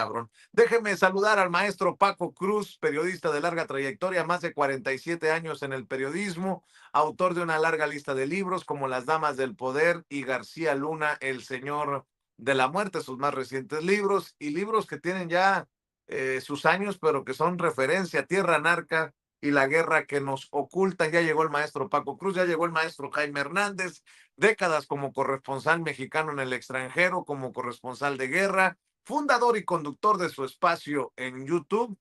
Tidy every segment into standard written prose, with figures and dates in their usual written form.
cabrón. Déjeme saludar al maestro Paco Cruz, periodista de larga trayectoria, más de 47 años en el periodismo, autor de una larga lista de libros como Las Damas del Poder y García Luna, El Señor de la Muerte, sus más recientes libros, y libros que tienen ya sus años, pero que son referencia: Tierra Narca y La Guerra que nos oculta. Ya llegó el maestro Paco Cruz, ya llegó el maestro Jaime Hernández, décadas como corresponsal mexicano en el extranjero, como corresponsal de guerra, fundador y conductor de su espacio en YouTube,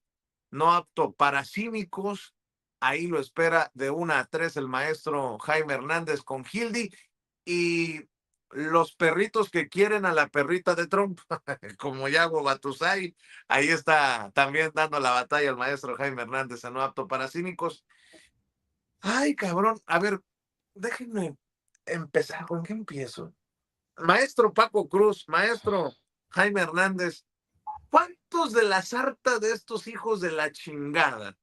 No Apto para Cínicos. Ahí lo espera de 1 a 3 el maestro Jaime Hernández con Hildy y los perritos que quieren a la perrita de Trump, como Yago Batusay. Ahí está también dando la batalla el maestro Jaime Hernández a No Apto para Cínicos. Ay, cabrón, a ver, déjenme empezar. ¿Con qué empiezo? Maestro Paco Cruz, maestro Jaime Hernández, ¿cuántos de la sarta de estos hijos de la chingada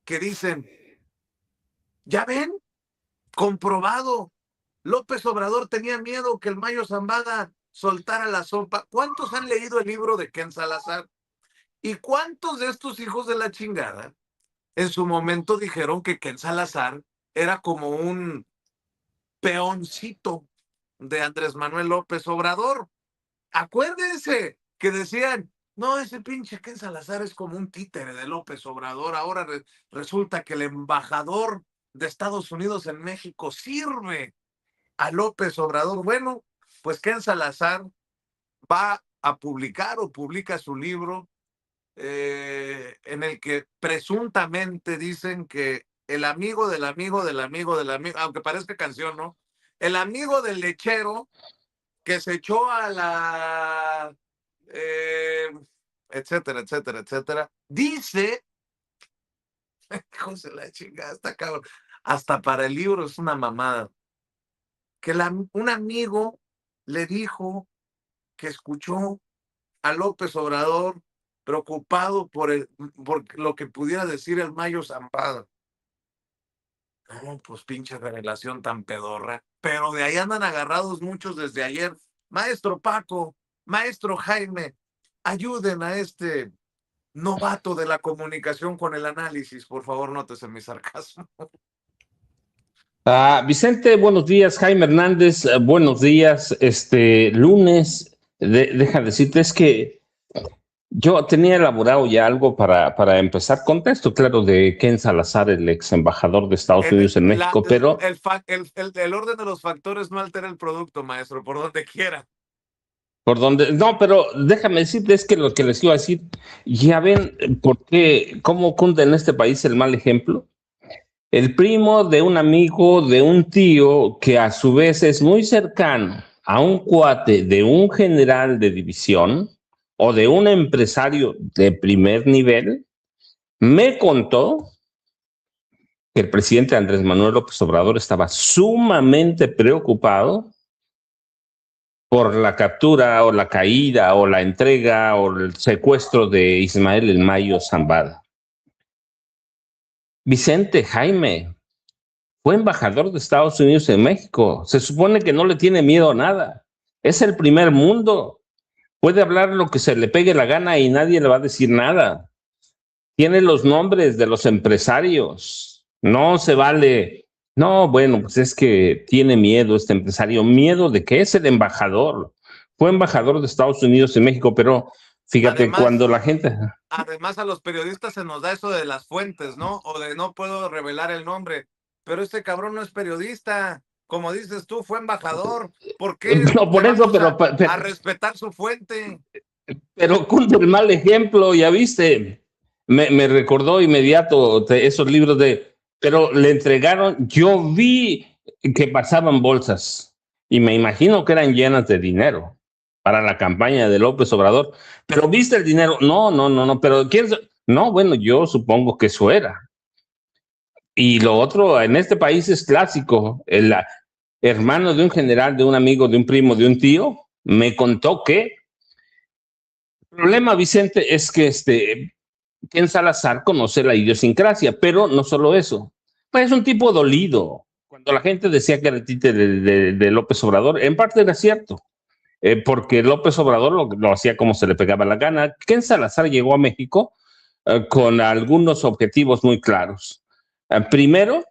que dicen, ya ven, comprobado, López Obrador tenía miedo que el Mayo Zambada soltara la sopa? ¿Cuántos han leído el libro de Ken Salazar? ¿Y cuántos de estos hijos de la chingada en su momento dijeron que Ken Salazar era como un peoncito de Andrés Manuel López Obrador? Acuérdense que decían, no, ese pinche Ken Salazar es como un títere de López Obrador. Ahora resulta que el embajador de Estados Unidos en México sirve a López Obrador. Bueno, pues Ken Salazar va a publicar o publica su libro en el que presuntamente dicen que el amigo del amigo del amigo del amigo, aunque parezca canción, ¿no? El amigo del lechero que se echó a la etcétera, etcétera, etcétera. Dice, hijos de la chingada, está cabrón, hasta para el libro es una mamada, que un amigo le dijo que escuchó a López Obrador preocupado por lo que pudiera decir el Mayo Zambada. No, pues pinche revelación tan pedorra. Pero de ahí andan agarrados muchos desde ayer. Maestro Paco, maestro Jaime, ayuden a este novato de la comunicación con el análisis. Por favor, nótese mi sarcasmo. Vicente, buenos días. Jaime Hernández, buenos días. Lunes, deja decirte, es que yo tenía elaborado ya algo para empezar. Contexto, claro, de Ken Salazar, el ex embajador de Estados Unidos en México, pero El orden de los factores no altera el producto, maestro, por donde quiera. por donde, no, pero déjame decirte, es que lo que les iba a decir, ya ven por qué, cómo cunde en este país el mal ejemplo. El primo de un amigo de un tío que a su vez es muy cercano a un cuate de un general de división o de un empresario de primer nivel, me contó que el presidente Andrés Manuel López Obrador estaba sumamente preocupado por la captura o la caída o la entrega o el secuestro de Ismael El Mayo Zambada. Vicente, Jaime, fue embajador de Estados Unidos en México. Se supone que no le tiene miedo a nada. Es el primer mundo. Puede hablar lo que se le pegue la gana y nadie le va a decir nada. Tiene los nombres de los empresarios. No se vale. No, bueno, pues es que tiene miedo este empresario. ¿Miedo de qué? Es el embajador. Fue embajador de Estados Unidos en México, pero fíjate, además, cuando la gente... Además, a los periodistas se nos da eso de las fuentes, ¿no? O de no puedo revelar el nombre. Pero este cabrón no es periodista. Como dices tú, fue embajador. ¿Por qué no, por eso, a respetar su fuente? Pero cunde el mal ejemplo, ya viste. Me recordó inmediato esos libros pero le entregaron, yo vi que pasaban bolsas y me imagino que eran llenas de dinero para la campaña de López Obrador. Pero ¿viste el dinero? No, pero ¿quién? No, bueno, yo supongo que eso era. Y lo otro, en este país es clásico. El hermano de un general, de un amigo, de un primo, de un tío, me contó que el problema, Vicente, es que Ken Salazar conoce la idiosincrasia, pero no solo eso. Pues es un tipo dolido. Cuando la gente decía que era títere de López Obrador, en parte era cierto. porque López Obrador lo hacía como se le pegaba la gana. Ken Salazar llegó a México con algunos objetivos muy claros. Primero,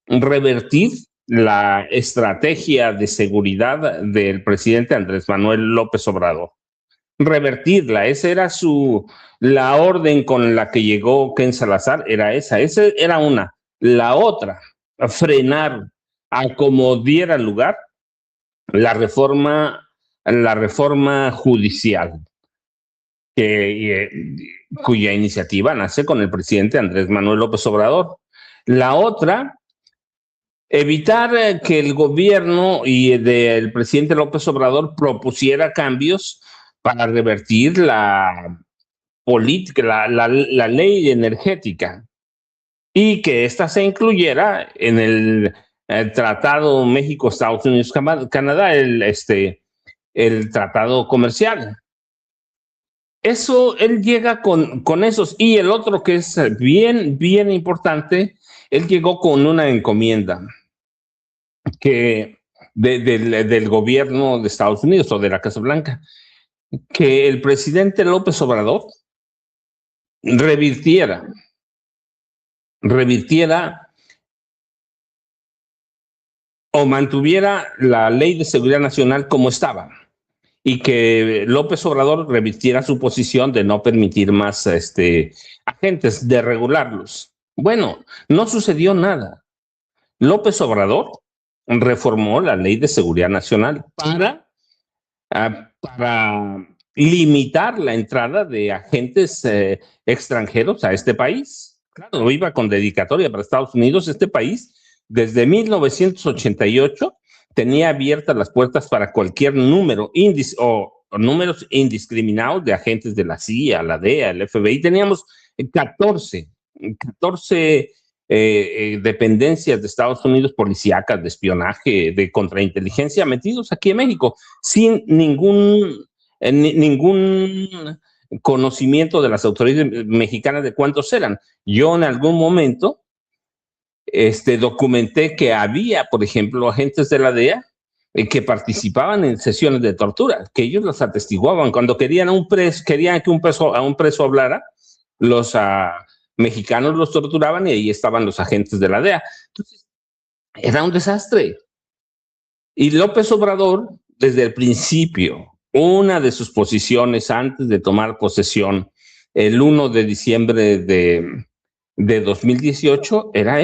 revertir la estrategia de seguridad del presidente Andrés Manuel López Obrador. Revertirla, esa era la orden con la que llegó Ken Salazar, esa era una. La otra, frenar a como diera lugar la reforma judicial, cuya iniciativa nace con el presidente Andrés Manuel López Obrador. La otra, evitar que el gobierno y del presidente López Obrador propusiera cambios para revertir la política, la ley energética, y que ésta se incluyera en el Tratado México, Estados Unidos, Canadá, el tratado comercial. Eso, él llega con esos. Y el otro que es bien, bien importante, él llegó con una encomienda del gobierno de Estados Unidos o de la Casa Blanca, que el presidente López Obrador revirtiera o mantuviera la Ley de Seguridad Nacional como estaba, y que López Obrador revirtiera su posición de no permitir más agentes, de regularlos. Bueno, no sucedió nada. López Obrador reformó la Ley de Seguridad Nacional para limitar la entrada de agentes extranjeros a este país. Claro, iba con dedicatoria para Estados Unidos. Este país, desde 1988, tenía abiertas las puertas para cualquier número o números indiscriminados de agentes de la CIA, la DEA, el FBI. Teníamos 14 dependencias de Estados Unidos, policíacas, de espionaje, de contrainteligencia, metidos aquí en México, sin ningún conocimiento de las autoridades mexicanas de cuántos eran. Yo en algún momento documenté que había, por ejemplo, agentes de la DEA que participaban en sesiones de tortura, que ellos los atestiguaban. Cuando querían que a un preso hablara, los mexicanos los torturaban y ahí estaban los agentes de la DEA. Entonces, era un desastre. Y López Obrador, desde el principio, una de sus posiciones antes de tomar posesión, el 1 de diciembre de 2018, era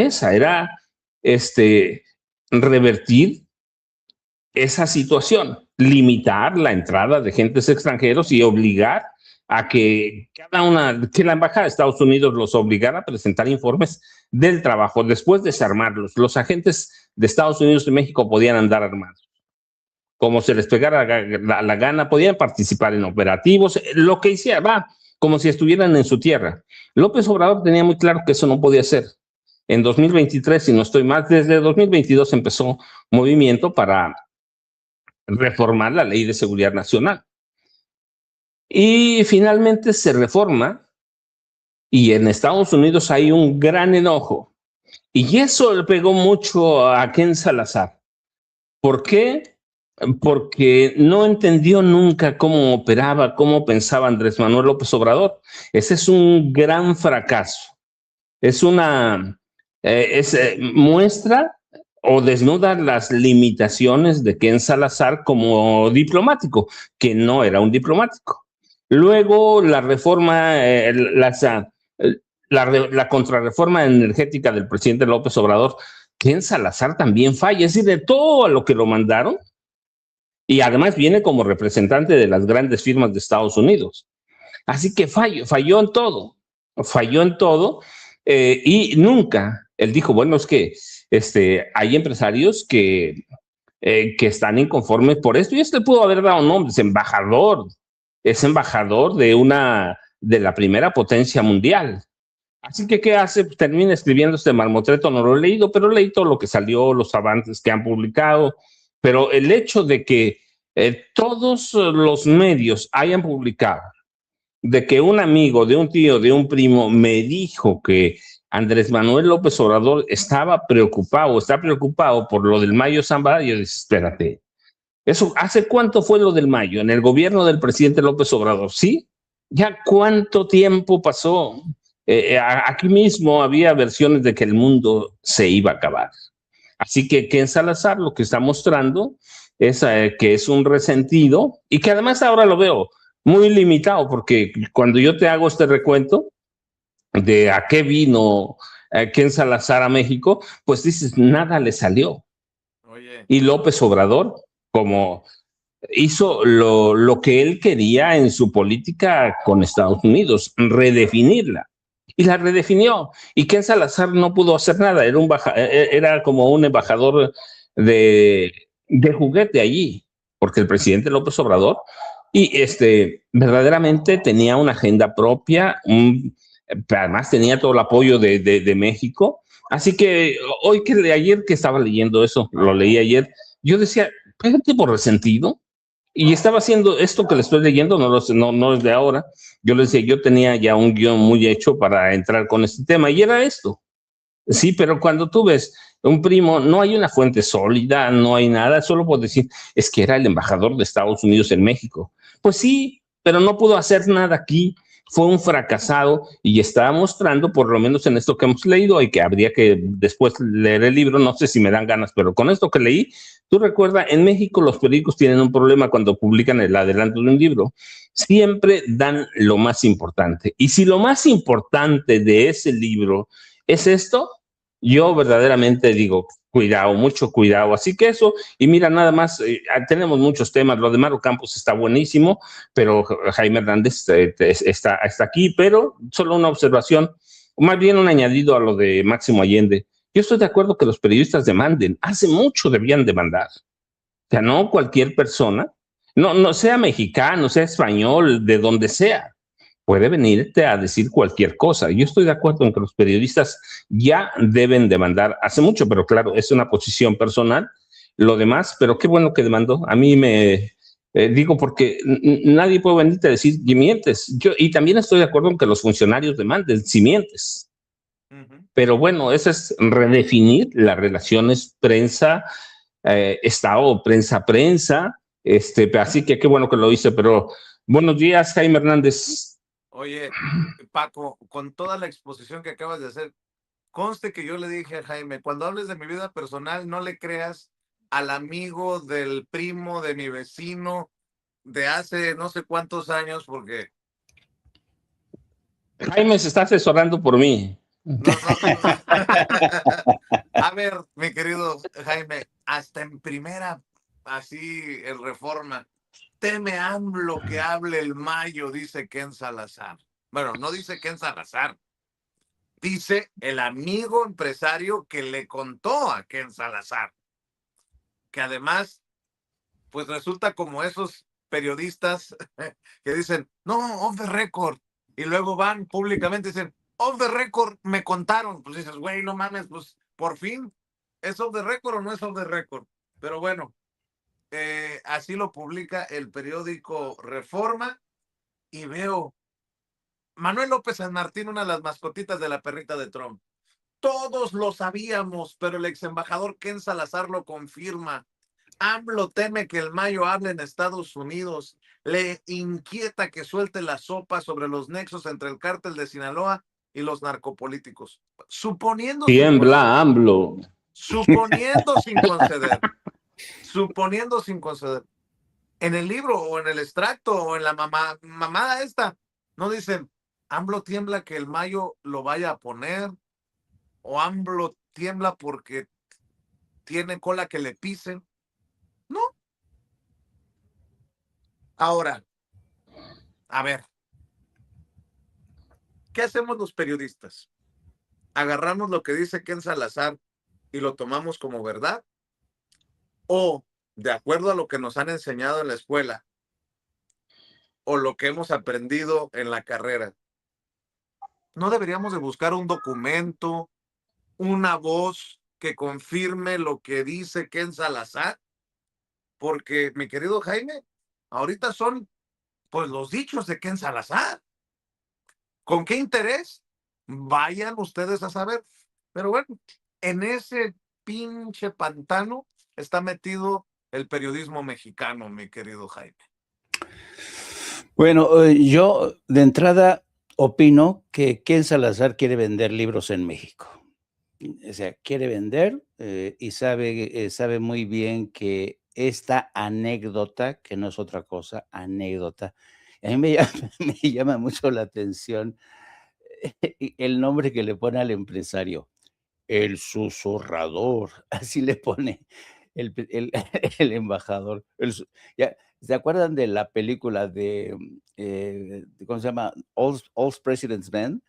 revertir esa situación, limitar la entrada de agentes extranjeros y obligar a que la embajada de Estados Unidos los obligara a presentar informes del trabajo, después de desarmarlos. Los agentes de Estados Unidos y México podían andar armados, como se les pegara la gana, podían participar en operativos, lo que hiciera, como si estuvieran en su tierra. López Obrador tenía muy claro que eso no podía ser. En 2023, si no estoy mal, desde 2022 empezó movimiento para reformar la Ley de Seguridad Nacional. Y finalmente se reforma, y en Estados Unidos hay un gran enojo. Y eso le pegó mucho a Ken Salazar. ¿Por qué? Porque no entendió nunca cómo operaba, cómo pensaba Andrés Manuel López Obrador. Ese es un gran fracaso. Muestra o desnuda las limitaciones de Ken Salazar como diplomático, que no era un diplomático. Luego la reforma, la contrarreforma energética del presidente López Obrador, Ken Salazar también falla, es decir, de todo a lo que lo mandaron, y además viene como representante de las grandes firmas de Estados Unidos. Así que falló en todo, y nunca, él dijo, bueno, es que hay empresarios que están inconformes por esto, y pudo haber dado nombres, es embajador de la primera potencia mundial. Así que, ¿qué hace? Termina escribiendo este marmotreto, no lo he leído, pero leí todo lo que salió, los avances que han publicado, pero el hecho de que todos los medios hayan publicado, de que un amigo, de un tío, de un primo me dijo que Andrés Manuel López Obrador está preocupado por lo del Mayo Zambada, yo dije, espérate, Eso, ¿hace cuánto fue lo del Mayo? En el gobierno del presidente López Obrador, ¿sí? ¿Ya cuánto tiempo pasó? Aquí mismo había versiones de que el mundo se iba a acabar. Así que Ken Salazar lo que está mostrando es que es un resentido y que además ahora lo veo muy limitado porque cuando yo te hago este recuento de a qué vino Ken Salazar a México, pues dices, nada le salió. Oye, Y López Obrador, como hizo lo que él quería en su política con Estados Unidos, redefinirla. Y la redefinió. Y Ken Salazar no pudo hacer nada, era como un embajador de juguete allí, porque el presidente López Obrador y verdaderamente tenía una agenda propia, además tenía todo el apoyo de México. Así que hoy que de ayer que estaba leyendo eso, lo leí ayer, yo decía, fíjate por resentido, y estaba haciendo esto que le estoy leyendo, no es de ahora. Yo le decía, yo tenía ya un guión muy hecho para entrar con este tema y era esto. Sí, pero cuando tú ves un primo, no hay una fuente sólida, no hay nada, solo por decir, es que era el embajador de Estados Unidos en México. Pues sí, pero no pudo hacer nada aquí, fue un fracasado y está mostrando, por lo menos en esto que hemos leído y que habría que después leer el libro, no sé si me dan ganas, pero con esto que leí, tú recuerda, en México los periódicos tienen un problema cuando publican el adelanto de un libro, siempre dan lo más importante. Y si lo más importante de ese libro es esto, yo verdaderamente digo, cuidado, mucho cuidado. Así que eso, y mira, nada más, tenemos muchos temas, lo de Maru Campos está buenísimo, pero Jaime Hernández está aquí, pero solo una observación, o más bien un añadido a lo de Máximo Allende. Yo estoy de acuerdo que los periodistas demanden, hace mucho debían demandar. O sea, no cualquier persona, no sea mexicano, sea español, de donde sea, puede venirte a decir cualquier cosa. Yo estoy de acuerdo en que los periodistas ya deben demandar hace mucho, pero claro, es una posición personal. Lo demás, pero qué bueno que demandó. A mí digo porque nadie puede venirte a decir que mientes. Y también estoy de acuerdo en que los funcionarios demanden si mientes. ujú. Pero bueno, eso es redefinir las relaciones prensa, Estado, prensa, prensa. Así que qué bueno que lo hice, pero buenos días, Jaime Hernández. Oye, Paco, con toda la exposición que acabas de hacer, conste que yo le dije a Jaime, cuando hables de mi vida personal, no le creas al amigo del primo de mi vecino de hace no sé cuántos años, porque Jaime se está asesorando por mí. no, no, no. A ver, mi querido Jaime, hasta en primera, así el Reforma, teme AMLO que hable el Mayo, dice Ken Salazar. Bueno, no dice Ken Salazar, dice el amigo empresario que le contó a Ken Salazar, que además, pues resulta como esos periodistas que dicen, no, off the record, y luego van públicamente y dicen, off the record, me contaron. Pues dices, güey, no mames, pues por fin, ¿es off the record o no es off the record? Pero bueno, así lo publica el periódico Reforma y veo Manuel López San Martín, una de las mascotitas de la perrita de Trump. Todos lo sabíamos, pero el ex embajador Ken Salazar lo confirma. AMLO teme que el Mayo hable en Estados Unidos. Le inquieta que suelte la sopa sobre los nexos entre el cártel de Sinaloa y los narcopolíticos. Suponiendo sin conceder, Tiembla AMLO. suponiendo sin conceder, suponiendo sin conceder. En el libro o en el extracto o en la mamada esta, no dicen, AMLO tiembla que el Mayo lo vaya a poner o AMLO tiembla porque tiene cola que le pisen. No. Ahora, a ver, ¿qué hacemos los periodistas? ¿Agarramos lo que dice Ken Salazar y lo tomamos como verdad? ¿O, de acuerdo a lo que nos han enseñado en la escuela o lo que hemos aprendido en la carrera, no deberíamos de buscar un documento, una voz que confirme lo que dice Ken Salazar? Porque, mi querido Jaime, ahorita son pues los dichos de Ken Salazar. ¿Con qué interés? Vayan ustedes a saber. Pero bueno, en ese pinche pantano está metido el periodismo mexicano, mi querido Jaime? Bueno, yo de entrada opino que Ken Salazar quiere vender libros en México. O sea, quiere vender y sabe muy bien que esta anécdota, que no es otra cosa, anécdota, a mí me llama, me llama mucho la atención el nombre que le pone al empresario, el susurrador, así le pone el embajador. ¿Se acuerdan de la película ¿cómo se llama? All President's Men,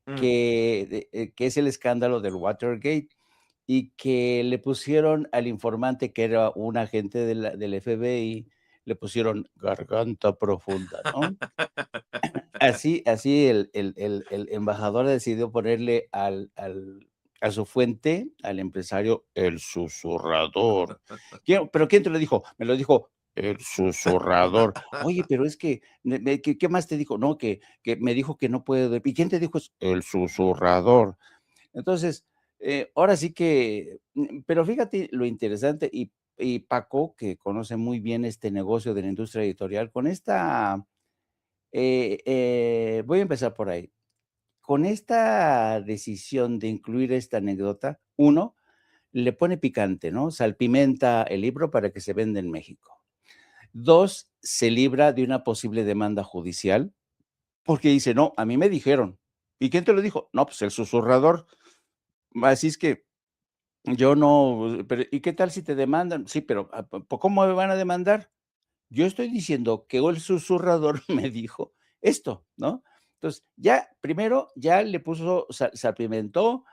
Mm. que es el escándalo del Watergate y que le pusieron al informante, que era un agente del FBI, le pusieron garganta profunda, ¿no? Así el embajador decidió ponerle a su fuente, al empresario, el susurrador. ¿Pero quién te lo dijo? Me lo dijo el susurrador. Oye, pero es que, ¿qué más te dijo? No, que me dijo que no puede. ¿Y quién te dijo eso? El susurrador. Entonces, ahora sí que, pero fíjate lo interesante, y Paco, que conoce muy bien este negocio de la industria editorial, con esta voy a empezar por ahí. Con esta decisión de incluir esta anécdota, uno, le pone picante, ¿no? Salpimenta el libro para que se venda en México. Dos, se libra de una posible demanda judicial, porque dice, no, a mí me dijeron. ¿Y quién te lo dijo? No, pues el susurrador. Así es que yo no, pero ¿y qué tal si te demandan? Sí, pero ¿cómo me van a demandar? Yo estoy diciendo que el susurrador me dijo esto, ¿no? Entonces, ya, primero, ya le puso, salpimentó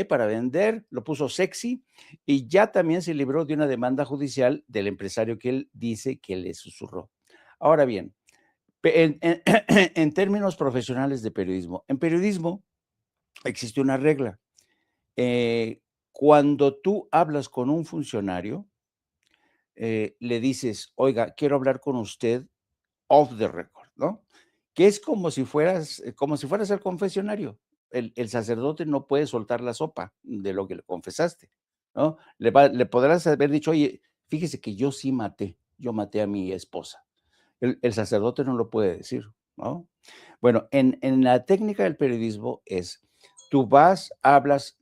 para vender, lo puso sexy y ya también se libró de una demanda judicial del empresario que él dice que le susurró. Ahora bien, en términos profesionales de periodismo, en periodismo existe una regla. Cuando tú hablas con un funcionario, le dices, oiga, quiero hablar con usted off the record, ¿no? Que es como si fueras al confesionario. El sacerdote no puede soltar la sopa de lo que le confesaste, ¿no? Le podrás haber dicho, oye, fíjese que yo maté a mi esposa. El sacerdote no lo puede decir, ¿no? Bueno, en la técnica del periodismo es, tú hablas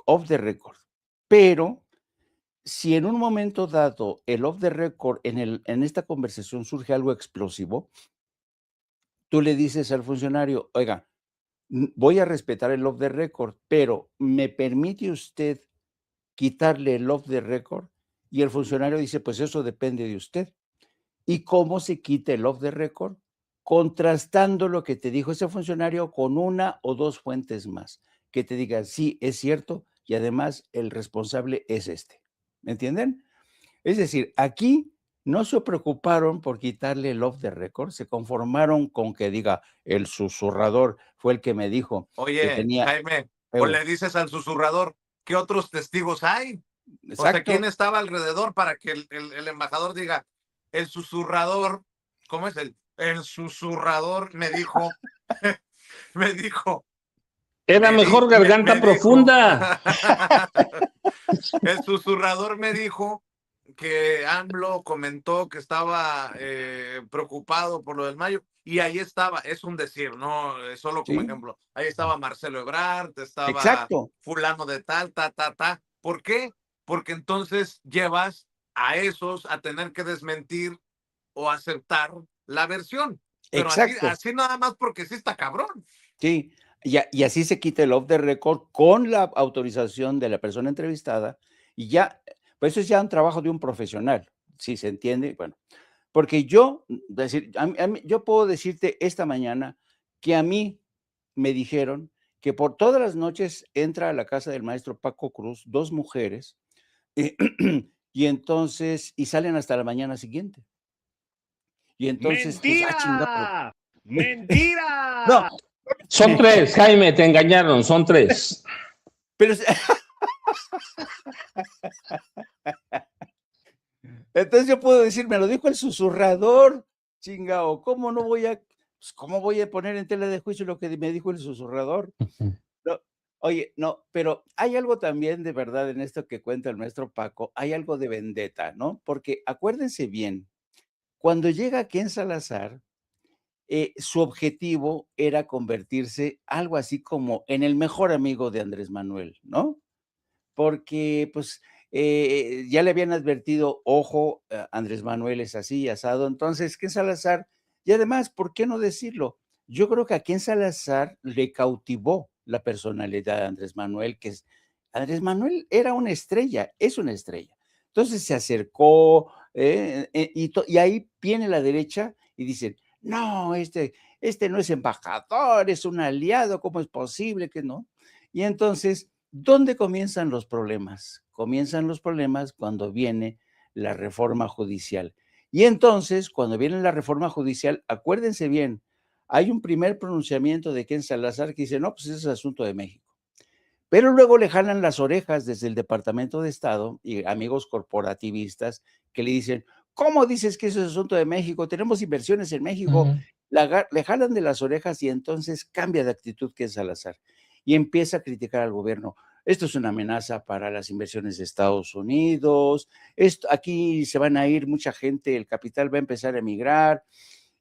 off the record, pero si en un momento dado el off the record en esta conversación surge algo explosivo, tú le dices al funcionario, oiga, voy a respetar el off the record, pero ¿me permite usted quitarle el off the record? Y el funcionario dice, pues eso depende de usted. ¿Y cómo se quita el off the record? Contrastando lo que te dijo ese funcionario con una o dos fuentes más, que te digan, sí, es cierto, y además el responsable es este. ¿Me entienden? Es decir, aquí no se preocuparon por quitarle el off the record, se conformaron con que diga, el susurrador fue el que me dijo que Oye, tenía. Jaime, o le dices al susurrador, ¿qué otros testigos hay? O sea, ¿quién Exacto. estaba alrededor para que el embajador diga, el susurrador, ¿cómo es el susurrador me dijo, me dijo, Era mejor garganta me dijo, profunda. el susurrador me dijo que AMLO comentó que estaba preocupado por lo del Mayo, y ahí estaba, es un decir, no solo como Sí, ejemplo, ahí estaba Marcelo Ebrard, estaba exacto. fulano de tal, ¿por qué? Porque entonces llevas a esos a tener que desmentir o aceptar la versión, pero Exacto. así nada más porque sí está cabrón. Sí, y así se quita el off the record con la autorización de la persona entrevistada y ya, pues eso es ya un trabajo de un profesional, si se entiende, bueno, porque yo puedo decirte esta mañana que a mí me dijeron que por todas las noches entra a la casa del maestro Paco Cruz 2 mujeres, y entonces, y salen hasta la mañana siguiente. Y entonces, pues, chinga, pero ¡Mentira! ¡Mentira! no, Son tres, Jaime, te engañaron, son tres. pero entonces yo puedo decir, me lo dijo el susurrador, chingao, ¿cómo voy a poner en tela de juicio lo que me dijo el susurrador? No, Oye, no, pero hay algo también de verdad en esto que cuenta el maestro Paco, hay algo de vendetta, ¿no? Porque acuérdense bien, cuando llega Ken Salazar, su objetivo era convertirse algo así como en el mejor amigo de Andrés Manuel, ¿no? Porque, pues, ya le habían advertido, ojo, Andrés Manuel es así, asado. Entonces, Ken Salazar, y además, ¿por qué no decirlo? Yo creo que a Ken Salazar le cautivó la personalidad de Andrés Manuel, Andrés Manuel era una estrella, es una estrella. Entonces se acercó, y ahí viene la derecha y dicen, no, este no es embajador, es un aliado, ¿cómo es posible que no? Y entonces, ¿dónde comienzan los problemas? Comienzan los problemas cuando viene la reforma judicial. Y entonces, cuando viene la reforma judicial, acuérdense bien, hay un primer pronunciamiento de Ken Salazar que dice, no, pues ese es asunto de México. Pero luego le jalan las orejas desde el Departamento de Estado y amigos corporativistas que le dicen, ¿cómo dices que eso es asunto de México? Tenemos inversiones en México. Ujú. Le jalan de las orejas y entonces cambia de actitud que es Salazar y empieza a criticar al gobierno. Esto es una amenaza para las inversiones de Estados Unidos. Aquí se van a ir mucha gente, el capital va a empezar a emigrar.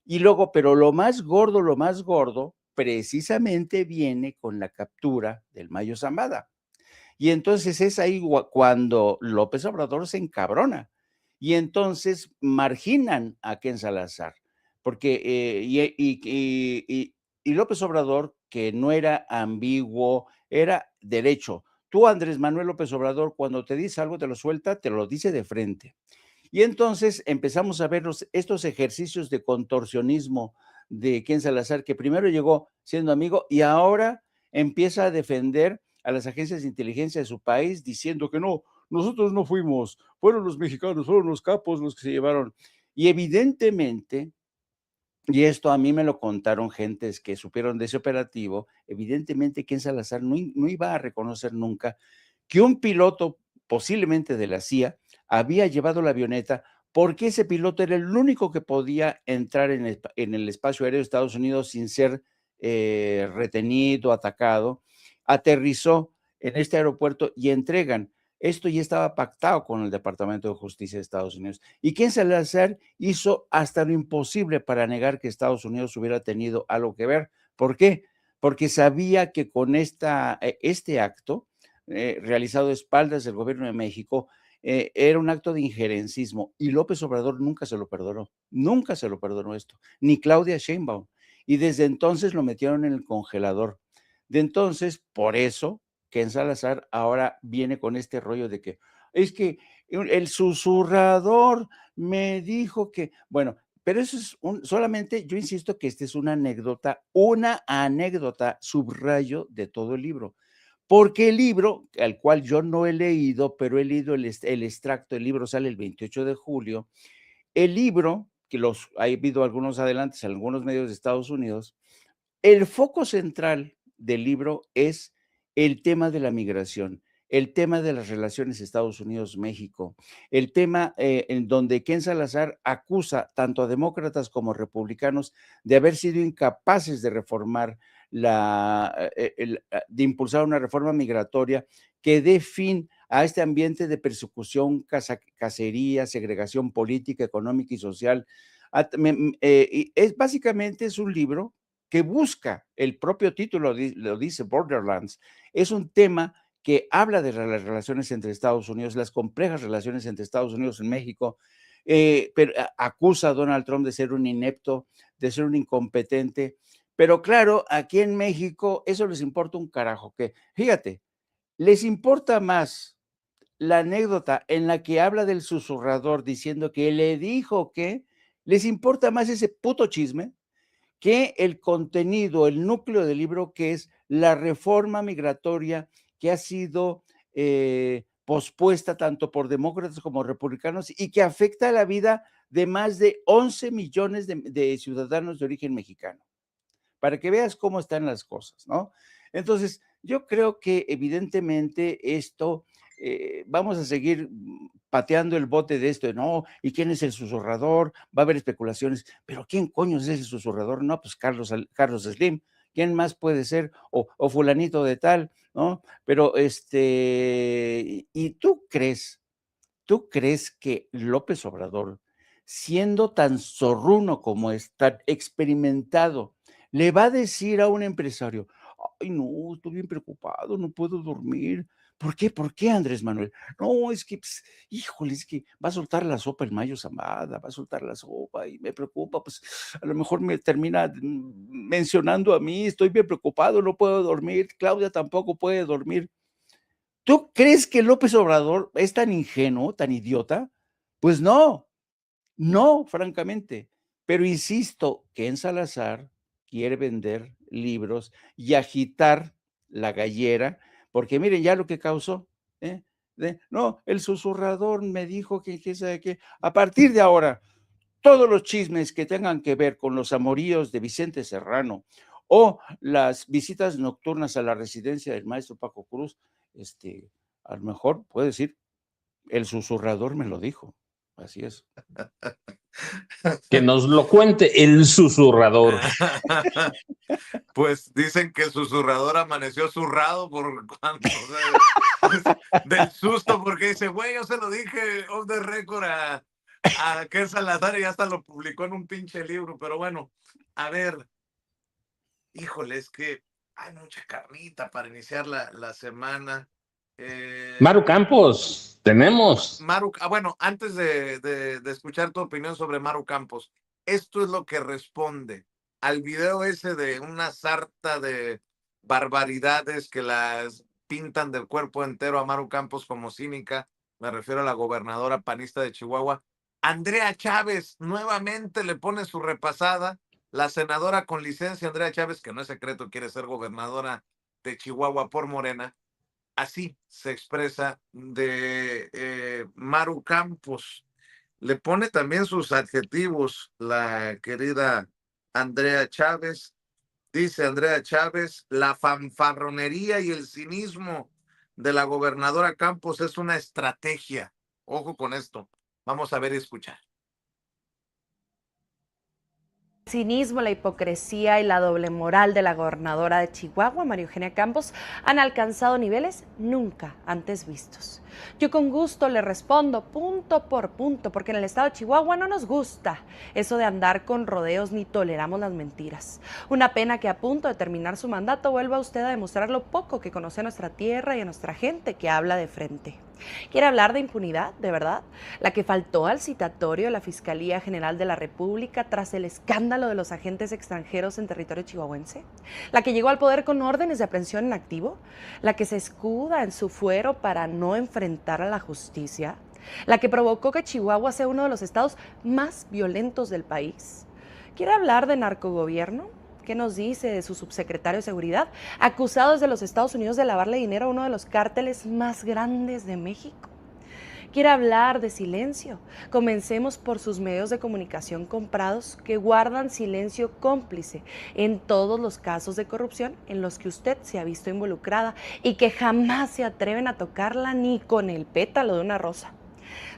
Y luego, pero lo más gordo, precisamente viene con la captura del Mayo Zambada. Y entonces es ahí cuando López Obrador se encabrona. Y entonces marginan a Ken Salazar. Porque, y López Obrador, que no era ambiguo, era derecho. Tú, Andrés Manuel López Obrador, cuando te dice algo, te lo suelta, te lo dice de frente. Y entonces empezamos a ver estos ejercicios de contorsionismo de Ken Salazar, que primero llegó siendo amigo y ahora empieza a defender a las agencias de inteligencia de su país diciendo que no, nosotros no fuimos, fueron los mexicanos, fueron los capos los que se llevaron. Y evidentemente, y esto a mí me lo contaron gentes que supieron de ese operativo, evidentemente Ken Salazar no iba a reconocer nunca que un piloto, posiblemente de la CIA, había llevado la avioneta porque ese piloto era el único que podía entrar en el espacio aéreo de Estados Unidos sin ser retenido, atacado. Aterrizó en este aeropuerto y entregan. Esto ya estaba pactado con el Departamento de Justicia de Estados Unidos. Y Ken Salazar hizo hasta lo imposible para negar que Estados Unidos hubiera tenido algo que ver. ¿Por qué? Porque sabía que con este acto, realizado a espaldas del gobierno de México, era un acto de injerencismo y López Obrador nunca se lo perdonó esto, ni Claudia Sheinbaum. Y desde entonces lo metieron en el congelador. De entonces, por eso, Ken Salazar ahora viene con este rollo de que es que el susurrador me dijo que, bueno, pero eso es solamente, yo insisto que esta es una anécdota, subrayo de todo el libro. Porque el libro, al cual yo no he leído, pero he leído el extracto, el libro sale el 28 de julio, el libro, que ha habido algunos adelantos en algunos medios de Estados Unidos, el foco central del libro es el tema de la migración, el tema de las relaciones Estados Unidos-México, el tema en donde Ken Salazar acusa tanto a demócratas como republicanos de haber sido incapaces de reformar de impulsar una reforma migratoria que dé fin a este ambiente de persecución, cacería, segregación política, económica y social. Básicamente es un libro que busca, el propio título lo dice, Borderlands, es un tema que habla de las relaciones entre Estados Unidos, las complejas relaciones entre Estados Unidos y México, pero acusa a Donald Trump de ser un inepto, de ser un incompetente, pero claro, aquí en México eso les importa un carajo, que fíjate, les importa más la anécdota en la que habla del susurrador diciendo que le dijo que, les importa más ese puto chisme que el contenido, el núcleo del libro, que es la reforma migratoria que ha sido pospuesta tanto por demócratas como republicanos y que afecta a la vida de más de 11 millones de ciudadanos de origen mexicano, para que veas cómo están las cosas, ¿no? Entonces, yo creo que evidentemente esto, vamos a seguir pateando el bote de esto, no, ¿y quién es el susurrador? Va a haber especulaciones, pero ¿quién coño es ese susurrador? No, pues Carlos Slim. ¿quién más puede ser? O fulanito de tal, ¿no? Pero, ¿y tú crees que López Obrador, siendo tan zorruno como es, tan experimentado, le va a decir a un empresario: "Ay, no, estoy bien preocupado, no puedo dormir"? ¿Por qué? ¿Por qué, Andrés Manuel? No, es que, pues, híjole, es que va a soltar la sopa el Mayo Zambada, va a soltar la sopa y me preocupa, pues, a lo mejor me termina mencionando a mí, estoy bien preocupado, no puedo dormir, Claudia tampoco puede dormir. ¿Tú crees que López Obrador es tan ingenuo, tan idiota? Pues no, no, francamente. Pero insisto, Ken Salazar quiere vender libros y agitar la gallera, porque miren ya lo que causó, ¿eh? No, el susurrador me dijo que sabe qué. A partir de ahora, todos los chismes que tengan que ver con los amoríos de Vicente Serrano o las visitas nocturnas a la residencia del maestro Paco Cruz, a lo mejor puede decir, el susurrador me lo dijo. Así es. Que nos lo cuente el susurrador. Pues dicen que el susurrador amaneció zurrado por cuando, o sea, pues, del susto, porque dice, güey, yo se lo dije off the record a Ken Salazar y hasta lo publicó en un pinche libro. Pero bueno, a ver, híjole, es que hay mucha carnita para iniciar la semana. Maru Campos, tenemos. Bueno, antes de escuchar tu opinión sobre Maru Campos, esto es lo que responde al video ese de una sarta de barbaridades que las pintan del cuerpo entero a Maru Campos como cínica. Me refiero a la gobernadora panista de Chihuahua. Andrea Chávez nuevamente le pone su repasada. La senadora con licencia, Andrea Chávez, que no es secreto, quiere ser gobernadora de Chihuahua por Morena. Así se expresa de Maru Campos. Le pone también sus adjetivos la querida Andrea Chávez. Dice Andrea Chávez, la fanfarronería y el cinismo de la gobernadora Campos es una estrategia. Ojo con esto. Vamos a ver y escuchar. Cinismo, la hipocresía y la doble moral de la gobernadora de Chihuahua, María Eugenia Campos, han alcanzado niveles nunca antes vistos. Yo con gusto le respondo punto por punto, porque en el estado de Chihuahua no nos gusta eso de andar con rodeos ni toleramos las mentiras. Una pena que a punto de terminar su mandato vuelva usted a demostrar lo poco que conoce a nuestra tierra y a nuestra gente que habla de frente. ¿Quiere hablar de impunidad, de verdad? La que faltó al citatorio de la Fiscalía General de la República tras el escándalo de los agentes extranjeros en territorio chihuahuense. La que llegó al poder con órdenes de aprehensión en activo. La que se escuda en su fuero para no enfrentar a la justicia. La que provocó que Chihuahua sea uno de los estados más violentos del país. ¿Quiere hablar de narcogobierno? ¿Qué nos dice de su subsecretario de Seguridad, acusado desde los Estados Unidos de lavarle dinero a uno de los cárteles más grandes de México? ¿Quiere hablar de silencio? Comencemos por sus medios de comunicación comprados que guardan silencio cómplice en todos los casos de corrupción en los que usted se ha visto involucrada y que jamás se atreven a tocarla ni con el pétalo de una rosa.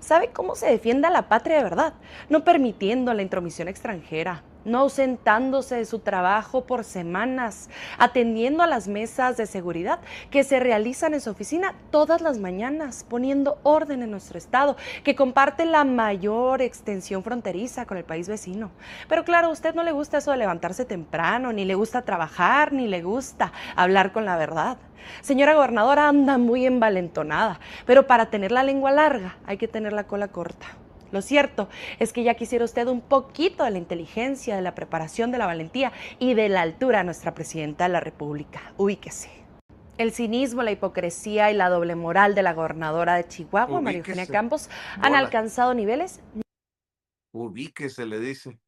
¿Sabe cómo se defiende a la patria de verdad? No permitiendo la intromisión extranjera, no ausentándose de su trabajo por semanas, atendiendo a las mesas de seguridad que se realizan en su oficina todas las mañanas, poniendo orden en nuestro estado, que comparte la mayor extensión fronteriza con el país vecino. Pero claro, a usted no le gusta eso de levantarse temprano, ni le gusta trabajar, ni le gusta hablar con la verdad. Señora gobernadora, anda muy envalentonada, pero para tener la lengua larga hay que tener la cola corta. Lo cierto es que ya quisiera usted un poquito de la inteligencia, de la preparación, de la valentía y de la altura a nuestra presidenta de la República. Ubíquese. El cinismo, la hipocresía y la doble moral de la gobernadora de Chihuahua, María Eugenia Campos, han alcanzado niveles. Ubíquese, le dice.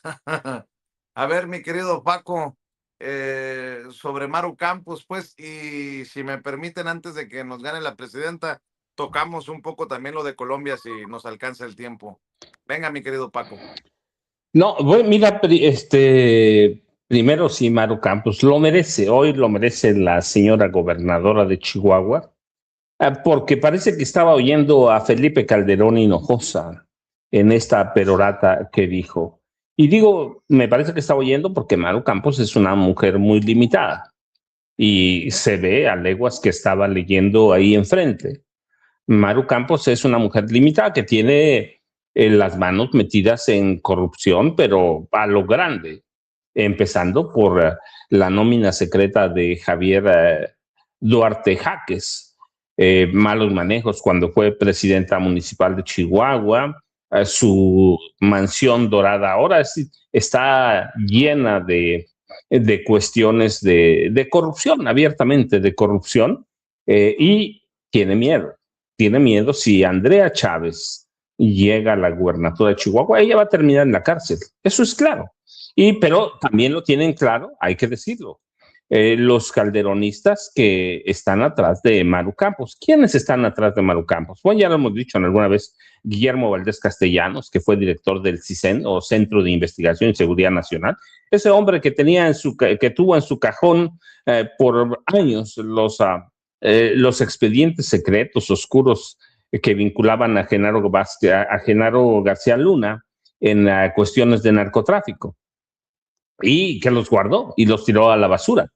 A ver, mi querido Paco, sobre Maru Campos, pues, y si me permiten, antes de que nos gane la presidenta, tocamos un poco también lo de Colombia, si nos alcanza el tiempo. Venga, mi querido Paco. No, bueno, mira, primero sí, Maru Campos lo merece, hoy lo merece la señora gobernadora de Chihuahua, porque parece que estaba oyendo a Felipe Calderón Hinojosa en esta perorata que dijo. Y digo, me parece que está oyendo porque Maru Campos es una mujer muy limitada y se ve a leguas que estaba leyendo ahí enfrente. Maru Campos es una mujer limitada que tiene las manos metidas en corrupción, pero a lo grande, empezando por la nómina secreta de Javier Duarte Jaques, malos manejos cuando fue presidenta municipal de Chihuahua, su mansión dorada ahora está llena de cuestiones de corrupción, abiertamente de corrupción, y tiene miedo si Andrea Chávez llega a la gubernatura de Chihuahua, ella va a terminar en la cárcel, eso es claro. Pero también lo tienen claro, hay que decirlo, los calderonistas que están atrás de Maru Campos. ¿Quiénes están atrás de Maru Campos? Bueno, ya lo hemos dicho en alguna vez, Guillermo Valdés Castellanos, que fue director del CISEN, o Centro de Investigación y Seguridad Nacional, ese hombre que tuvo en su cajón por años los expedientes secretos oscuros que vinculaban a Genaro García Luna en cuestiones de narcotráfico, y que los guardó y los tiró a la basura.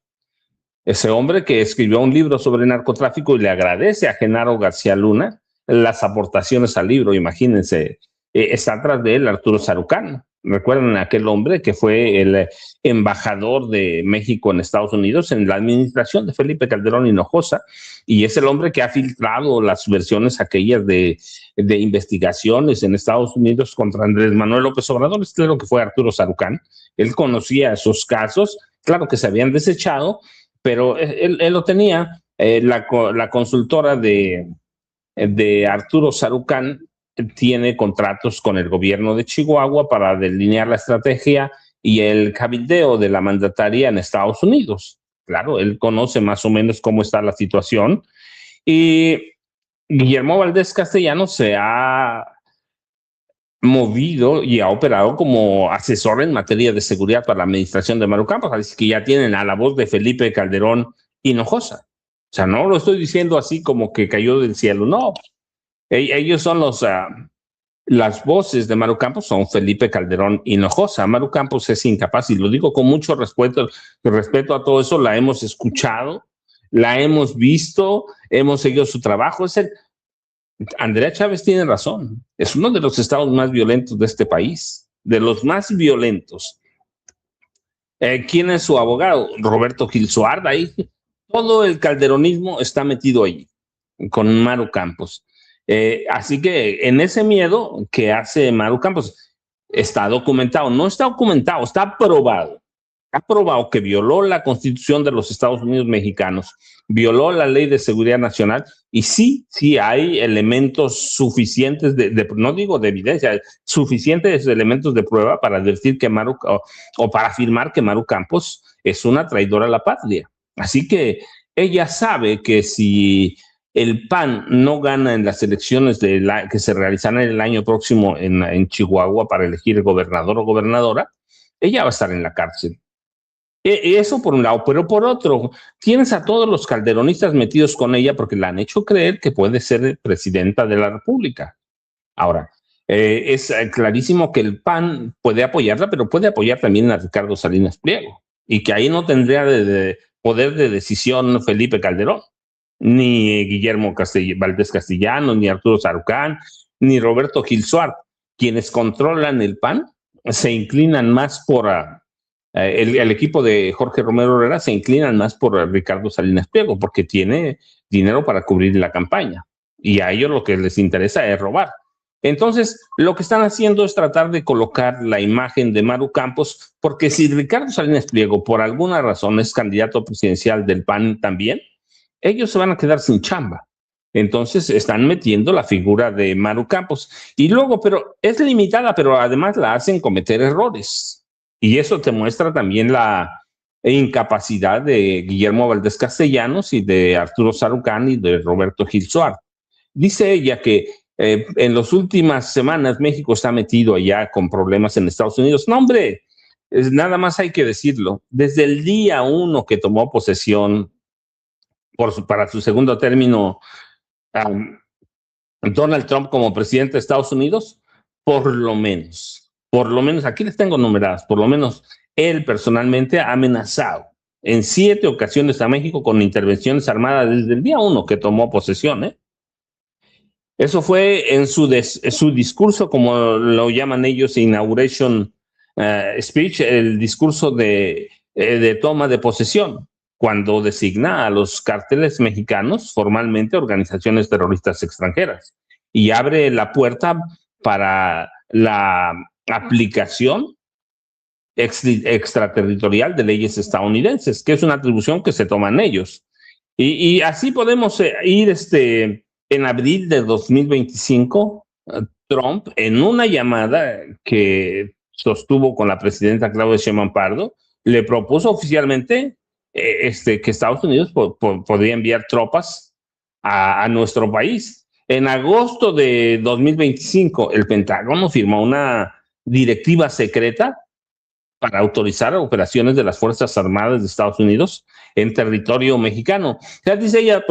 Ese hombre que escribió un libro sobre narcotráfico y le agradece a Genaro García Luna las aportaciones al libro, imagínense, está atrás de él Arturo Sarucán. ¿Recuerdan a aquel hombre que fue el embajador de México en Estados Unidos en la administración de Felipe Calderón Hinojosa? Y es el hombre que ha filtrado las versiones aquellas de investigaciones en Estados Unidos contra Andrés Manuel López Obrador. Es claro que fue Arturo Sarucán. Él conocía esos casos, claro que se habían desechado, pero él lo tenía. La consultora de Arturo Sarucán tiene contratos con el gobierno de Chihuahua para delinear la estrategia y el cabildeo de la mandataria en Estados Unidos. Claro, él conoce más o menos cómo está la situación. Y Guillermo Valdés Castellanos se ha movido y ha operado como asesor en materia de seguridad para la administración de Maru Campos, así que ya tienen a la voz de Felipe Calderón Hinojosa. O sea, no lo estoy diciendo así como que cayó del cielo, no. Ellos son las voces de Maru Campos, son Felipe Calderón Hinojosa. Maru Campos es incapaz, y lo digo con mucho respeto a todo eso, la hemos escuchado, la hemos visto, hemos seguido su trabajo. Andrea Chávez tiene razón, es uno de los estados más violentos de este país, de los más violentos. ¿Quién es su abogado? Roberto Gil Suárez. Ahí todo el calderonismo está metido ahí, con Maru Campos. Así que en ese miedo que hace Maru Campos, está documentado, no está documentado, está probado. Ha probado que violó la Constitución de los Estados Unidos mexicanos, violó la Ley de Seguridad Nacional, y sí hay elementos suficientes, no digo de evidencia, suficientes elementos de prueba para decir que o para afirmar que Maru Campos es una traidora a la patria. Así que ella sabe que si el PAN no gana en las elecciones que se realizarán el año próximo en Chihuahua para elegir gobernador o gobernadora, ella va a estar en la cárcel. Eso por un lado, pero por otro, tienes a todos los calderonistas metidos con ella porque le han hecho creer que puede ser presidenta de la República. Ahora, es clarísimo que el PAN puede apoyarla, pero puede apoyar también a Ricardo Salinas Pliego, y que ahí no tendría poder de decisión Felipe Calderón, ni Guillermo Valdés Castellanos, ni Arturo Sarucán, ni Roberto Gil Suárez. Quienes controlan el PAN se inclinan más por el equipo de Jorge Romero Herrera, se inclinan más por Ricardo Salinas Pliego, porque tiene dinero para cubrir la campaña, y a ellos lo que les interesa es robar. Entonces, lo que están haciendo es tratar de colocar la imagen de Maru Campos, porque si Ricardo Salinas Pliego por alguna razón es candidato presidencial del PAN también, ellos se van a quedar sin chamba. Entonces están metiendo la figura de Maru Campos. Y luego, pero es limitada, pero además la hacen cometer errores. Y eso te muestra también la incapacidad de Guillermo Valdés Castellanos y de Arturo Sarucán y de Roberto Gil Suárez. Dice ella que en las últimas semanas México está metido allá con problemas en Estados Unidos. No, hombre, nada más hay que decirlo. Desde el día 1 que tomó posesión para su segundo término Donald Trump como presidente de Estados Unidos, por lo menos por lo menos, aquí les tengo numeradas, por lo menos él personalmente ha amenazado en 7 ocasiones a México con intervenciones armadas desde el día 1 que tomó posesión, ¿eh? Eso fue en su discurso, como lo llaman ellos, inauguration speech, el discurso de toma de posesión, cuando designa a los cárteles mexicanos formalmente organizaciones terroristas extranjeras y abre la puerta para la aplicación extraterritorial de leyes estadounidenses, que es una atribución que se toman ellos. Y así podemos ir en abril de 2025, Trump, en una llamada que sostuvo con la presidenta Claudia Sheinbaum Pardo, le propuso oficialmente que Estados Unidos podría enviar tropas a nuestro país. En agosto de 2025, el Pentágono firmó una directiva secreta para autorizar operaciones de las Fuerzas Armadas de Estados Unidos en territorio mexicano. Ya dice ella,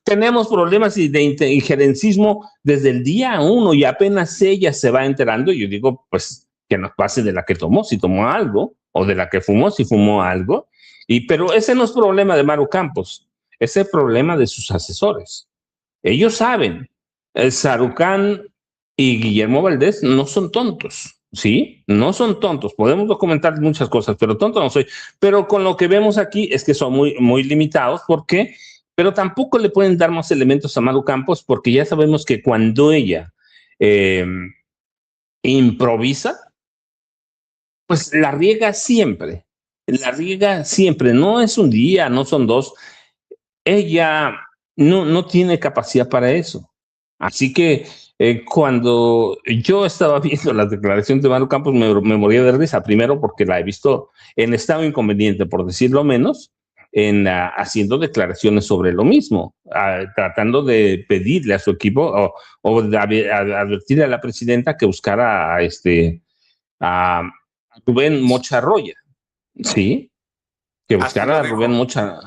tenemos problemas de injerencismo desde el día 1 y apenas ella se va enterando. Y yo digo, pues que nos pase de la que tomó, si tomó algo, o de la que fumó, si fumó algo. Pero ese no es problema de Maru Campos, ese es el problema de sus asesores. Ellos saben, Sarucán y Guillermo Valdés no son tontos. Sí, no son tontos. Podemos documentar muchas cosas, pero tonto no soy. Pero con lo que vemos aquí es que son muy limitados. ¿Por qué? Pero tampoco le pueden dar más elementos a Maru Campos, porque ya sabemos que cuando ella improvisa, pues la riega siempre. La riega siempre. No es un día, no son dos. Ella no tiene capacidad para eso. Así que cuando yo estaba viendo las declaraciones de Maru Campos, me moría de risa. Primero, porque la he visto en estado inconveniente, por decirlo menos, haciendo declaraciones sobre lo mismo, tratando de pedirle a su equipo o de advertirle a la presidenta que buscara a Rubén Mocha Roya, ¿sí? Que Así buscara lo a Rubén dijo. Mocha.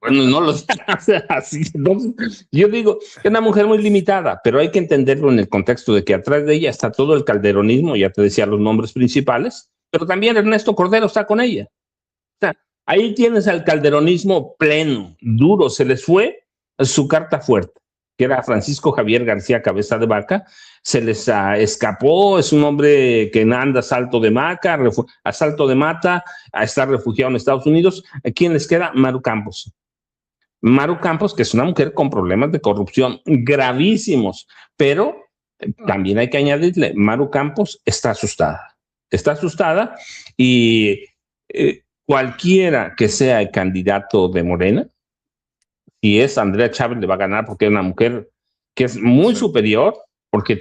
Bueno, no lo así. Entonces, yo digo, es una mujer muy limitada, pero hay que entenderlo en el contexto de que atrás de ella está todo el calderonismo, ya te decía los nombres principales, pero también Ernesto Cordero está con ella. O sea, ahí tienes al calderonismo pleno, duro, se les fue su carta fuerte, que era Francisco Javier García Cabeza de Vaca, se les escapó, es un hombre que anda a salto de mata, a estar refugiado en Estados Unidos. ¿A quién les queda? Maru Campos. Maru Campos, que es una mujer con problemas de corrupción gravísimos, pero también hay que añadirle, Maru Campos está asustada y cualquiera que sea el candidato de Morena, si es Andrea Chávez, le va a ganar porque es una mujer que es muy superior, porque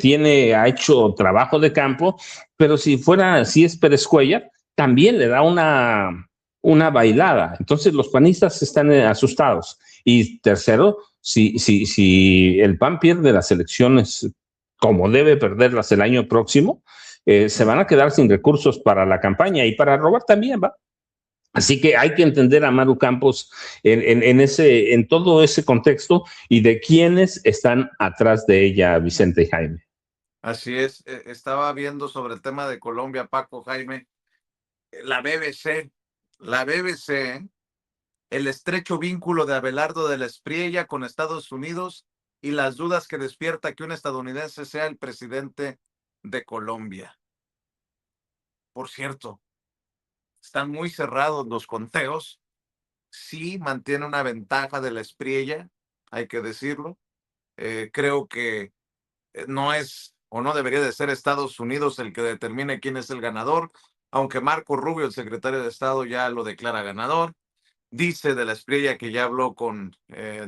ha hecho trabajo de campo, pero si es Pérez Cuellar, también le da una bailada. Entonces los panistas están asustados. Y tercero, si el PAN pierde las elecciones como debe perderlas el año próximo, se van a quedar sin recursos para la campaña y para robar también, ¿va? Así que hay que entender a Maru Campos en todo ese contexto y de quiénes están atrás de ella, Vicente y Jaime. Así es. Estaba viendo sobre el tema de Colombia, Paco, Jaime. La BBC, el estrecho vínculo de Abelardo de la Espriella con Estados Unidos y las dudas que despierta que un estadounidense sea el presidente de Colombia. Por cierto, están muy cerrados los conteos. Sí mantiene una ventaja de la Espriella, hay que decirlo. Creo que no es o no debería de ser Estados Unidos el que determine quién es el ganador, aunque Marco Rubio, el secretario de Estado, ya lo declara ganador. Dice de la Espriella que ya habló con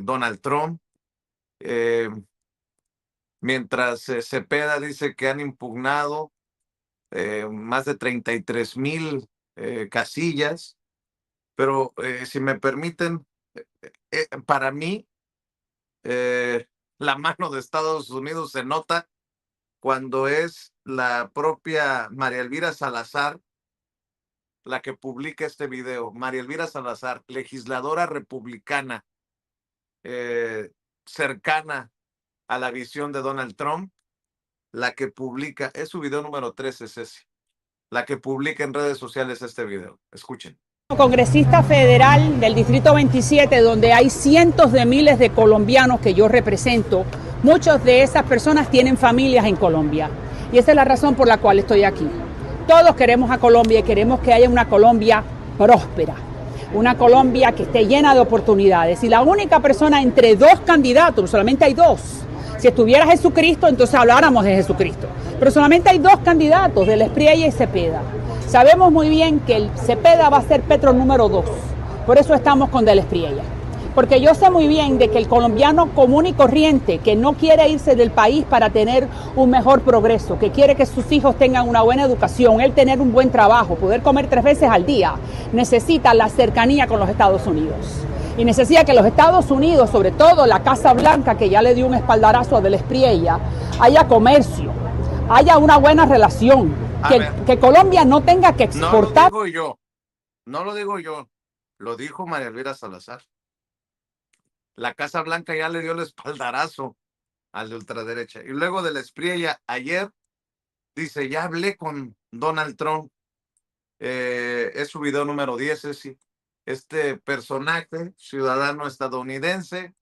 Donald Trump. Mientras Cepeda dice que han impugnado más de 33,000 casillas. Pero si me permiten, para mí, la mano de Estados Unidos se nota cuando es la propia María Elvira Salazar la que publica este video. María Elvira Salazar, legisladora republicana, cercana a la visión de Donald Trump, la que publica, es su video número 13, Ceci, la que publica en redes sociales este video. Escuchen. Congresista federal del Distrito 27, donde hay cientos de miles de colombianos que yo represento, muchas de esas personas tienen familias en Colombia. Y esa es la razón por la cual estoy aquí. Todos queremos a Colombia y queremos que haya una Colombia próspera, una Colombia que esté llena de oportunidades. Y la única persona entre dos candidatos, solamente hay dos. Si estuviera Jesucristo, entonces habláramos de Jesucristo. Pero solamente hay dos candidatos, del Espriella y Cepeda. Sabemos muy bien que el Cepeda va a ser Petro número 2. Por eso estamos con Del Espriella. Porque yo sé muy bien de que el colombiano común y corriente, que no quiere irse del país para tener un mejor progreso, que quiere que sus hijos tengan una buena educación, él tener un buen trabajo, poder comer 3 veces al día, necesita la cercanía con los Estados Unidos. Y necesita que los Estados Unidos, sobre todo la Casa Blanca, que ya le dio un espaldarazo a Del Espriella, haya comercio, haya una buena relación, que Colombia no tenga que exportar. No lo digo yo, lo dijo María Elvira Salazar. La Casa Blanca ya le dio el espaldarazo al de ultraderecha. Y luego Del Espriella ayer dice, ya hablé con Donald Trump. Es su video número 10, sí. Este personaje, ciudadano estadounidense,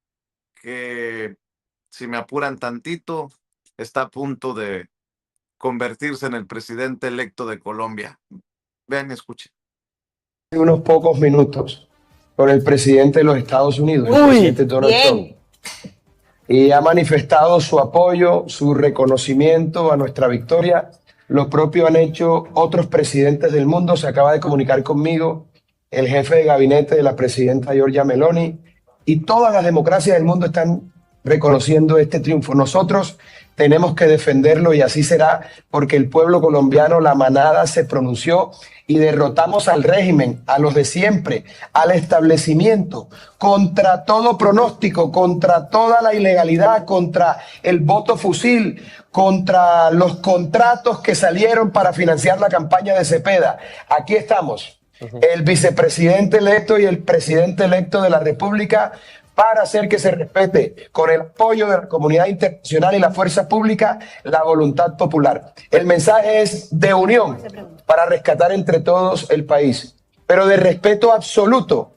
que si me apuran tantito, está a punto de convertirse en el presidente electo de Colombia. Vean y escuchen. Unos pocos minutos con el presidente de los Estados Unidos, el presidente Donald Trump, y ha manifestado su apoyo, su reconocimiento a nuestra victoria. Lo propio han hecho otros presidentes del mundo. Se acaba de comunicar conmigo el jefe de gabinete de la presidenta Giorgia Meloni, y todas las democracias del mundo están reconociendo este triunfo. Nosotros tenemos que defenderlo y así será, porque el pueblo colombiano, la manada, se pronunció y derrotamos al régimen, a los de siempre, al establecimiento, contra todo pronóstico, contra toda la ilegalidad, contra el voto fusil, contra los contratos que salieron para financiar la campaña de Cepeda. Aquí estamos, el vicepresidente electo y el presidente electo de la República, para hacer que se respete, con el apoyo de la comunidad internacional y la fuerza pública, la voluntad popular. El mensaje es de unión para rescatar entre todos el país, pero de respeto absoluto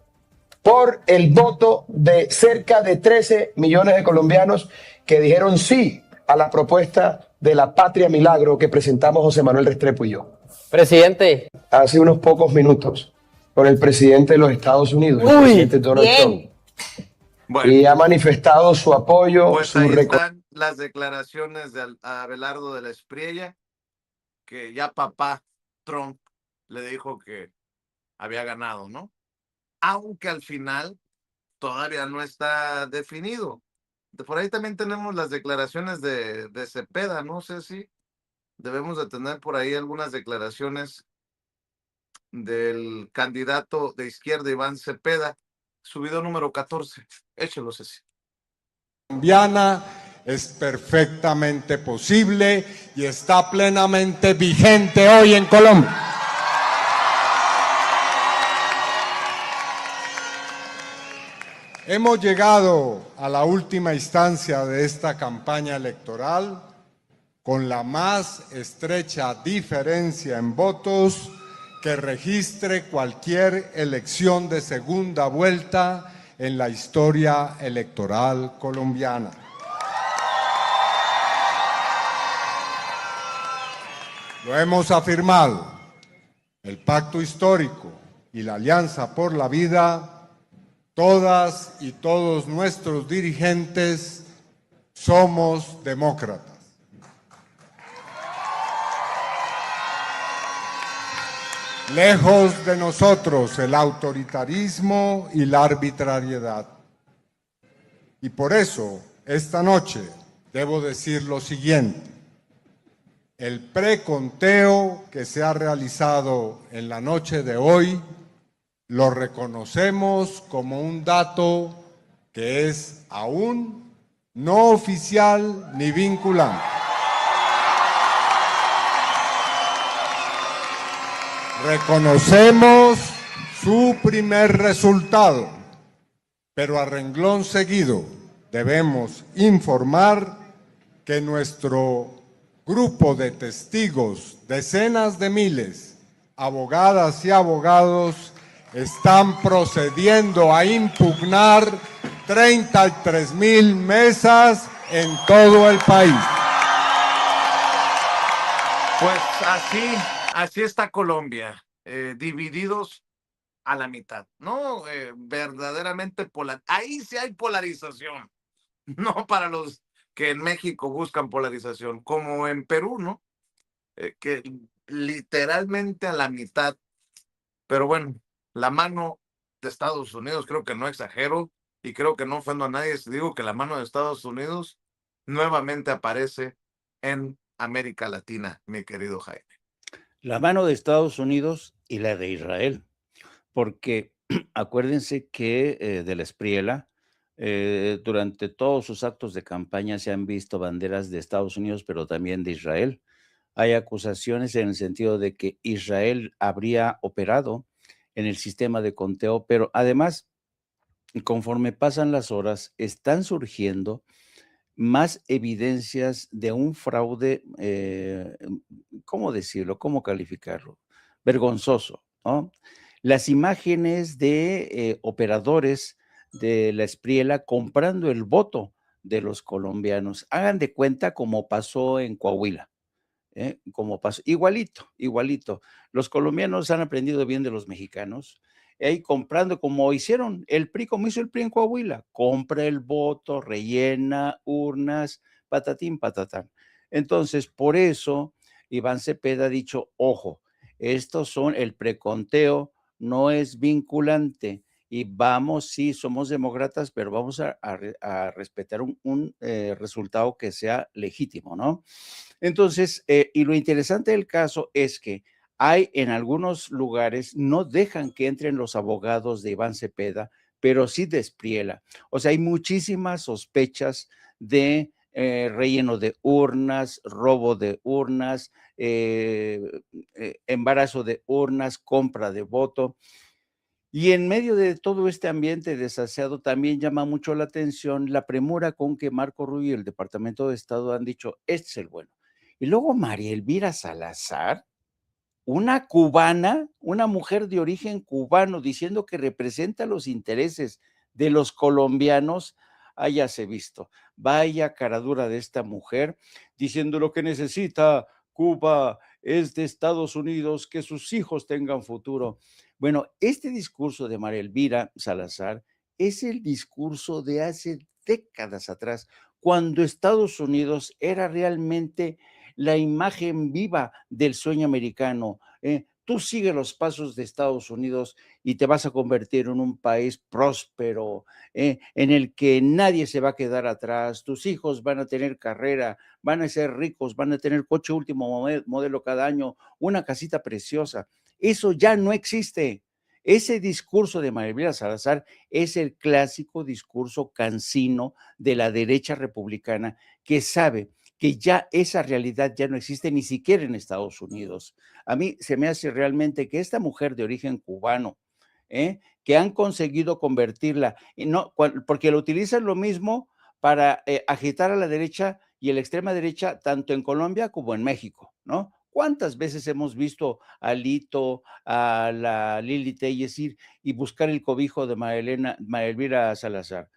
por el voto de cerca de 13 millones de colombianos que dijeron sí a la propuesta de la Patria Milagro que presentamos José Manuel Restrepo y yo. Presidente. Hace unos pocos minutos con el presidente de los Estados Unidos, el presidente Donald Trump. Bueno, y ha manifestado su apoyo. Pues ahí están las declaraciones de Abelardo Del Espriella, que ya papá Trump le dijo que había ganado, ¿no? Aunque al final todavía no está definido. Por ahí también tenemos las declaraciones de Cepeda, no sé si debemos de tener por ahí algunas declaraciones del candidato de izquierda Iván Cepeda, su video número 14. Échelo, Ceci. Colombiana es perfectamente posible y está plenamente vigente hoy en Colombia. Hemos llegado a la última instancia de esta campaña electoral con la más estrecha diferencia en votos que registre cualquier elección de segunda vuelta en la historia electoral colombiana. Lo hemos afirmado, el pacto histórico y la alianza por la vida, todas y todos nuestros dirigentes somos demócratas. Lejos de nosotros el autoritarismo y la arbitrariedad. Y por eso, esta noche, debo decir lo siguiente. El preconteo que se ha realizado en la noche de hoy, lo reconocemos como un dato que es aún no oficial ni vinculante. Reconocemos su primer resultado, pero a renglón seguido debemos informar que nuestro grupo de testigos, decenas de miles, abogadas y abogados, están procediendo a impugnar 33,000 mesas en todo el país. Pues así está Colombia, divididos a la mitad, ¿no? Verdaderamente ahí sí hay polarización, no para los que en México buscan polarización, como en Perú, ¿no? Que literalmente a la mitad, pero bueno, la mano de Estados Unidos, creo que no exagero y creo que no ofendo a nadie si digo que la mano de Estados Unidos nuevamente aparece en América Latina, mi querido Jaime. La mano de Estados Unidos y la de Israel, porque acuérdense que de la Espriella, durante todos sus actos de campaña se han visto banderas de Estados Unidos, pero también de Israel. Hay acusaciones en el sentido de que Israel habría operado en el sistema de conteo, pero además, conforme pasan las horas, están surgiendo más evidencias de un fraude, ¿cómo decirlo? ¿Cómo calificarlo? Vergonzoso, ¿no? Las imágenes de operadores de la Espriella comprando el voto de los colombianos. Hagan de cuenta como pasó en Coahuila. Como pasó, igualito, igualito. Los colombianos han aprendido bien de los mexicanos, ahí comprando como hicieron el PRI, como hizo el PRI en Coahuila, compra el voto, rellena urnas, patatín, patatán. Entonces, por eso, Iván Cepeda ha dicho, ojo, estos son el preconteo, no es vinculante, y vamos, sí, somos demócratas, pero vamos a respetar un resultado que sea legítimo, ¿no? Entonces, y lo interesante del caso es que hay en algunos lugares, no dejan que entren los abogados de Iván Cepeda, pero sí de Espriella. O sea, hay muchísimas sospechas de relleno de urnas, robo de urnas, embarazo de urnas, compra de voto. Y en medio de todo este ambiente desaseado también llama mucho la atención la premura con que Marco Rubio y el Departamento de Estado han dicho, este es el bueno. Y luego María Elvira Salazar, una cubana, una mujer de origen cubano, diciendo que representa los intereses de los colombianos, hayase visto. Vaya caradura de esta mujer, diciendo lo que necesita Cuba es de Estados Unidos, que sus hijos tengan futuro. Bueno, este discurso de María Elvira Salazar es el discurso de hace décadas atrás, cuando Estados Unidos era realmente la imagen viva del sueño americano. Tú sigue los pasos de Estados Unidos y te vas a convertir en un país próspero, en el que nadie se va a quedar atrás, tus hijos van a tener carrera, van a ser ricos, van a tener coche último modelo cada año, una casita preciosa. Eso ya no existe. Ese discurso de María Elvira Salazar es el clásico discurso cansino de la derecha republicana que sabe que ya esa realidad ya no existe ni siquiera en Estados Unidos. A mí se me hace realmente que esta mujer de origen cubano, que han conseguido convertirla, no, porque lo utilizan lo mismo para agitar a la derecha y a la extrema derecha, tanto en Colombia como en México, ¿no? ¿Cuántas veces hemos visto a Lito, a la Lili Telles ir y buscar el cobijo de María Elvira Salazar?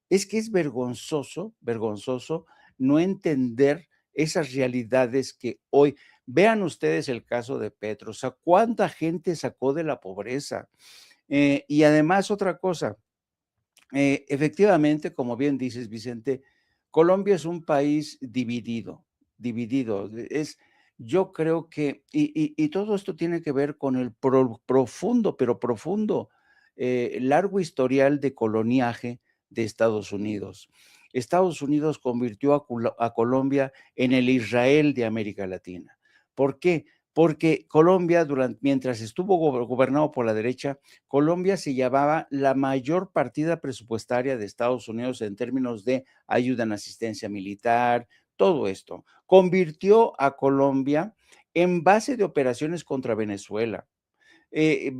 Es que es vergonzoso, vergonzoso no entender esas realidades que hoy, vean ustedes el caso de Petro, o sea, cuánta gente sacó de la pobreza. Y además otra cosa, efectivamente, como bien dices, Vicente, Colombia es un país dividido, dividido. Yo creo que, y todo esto tiene que ver con el profundo, pero profundo, largo historial de coloniaje de Estados Unidos. Estados Unidos convirtió a Colombia en el Israel de América Latina. ¿Por qué? Porque Colombia, mientras estuvo gobernado por la derecha, Colombia se llevaba la mayor partida presupuestaria de Estados Unidos en términos de ayuda en asistencia militar, todo esto. Convirtió a Colombia en base de operaciones contra Venezuela. Es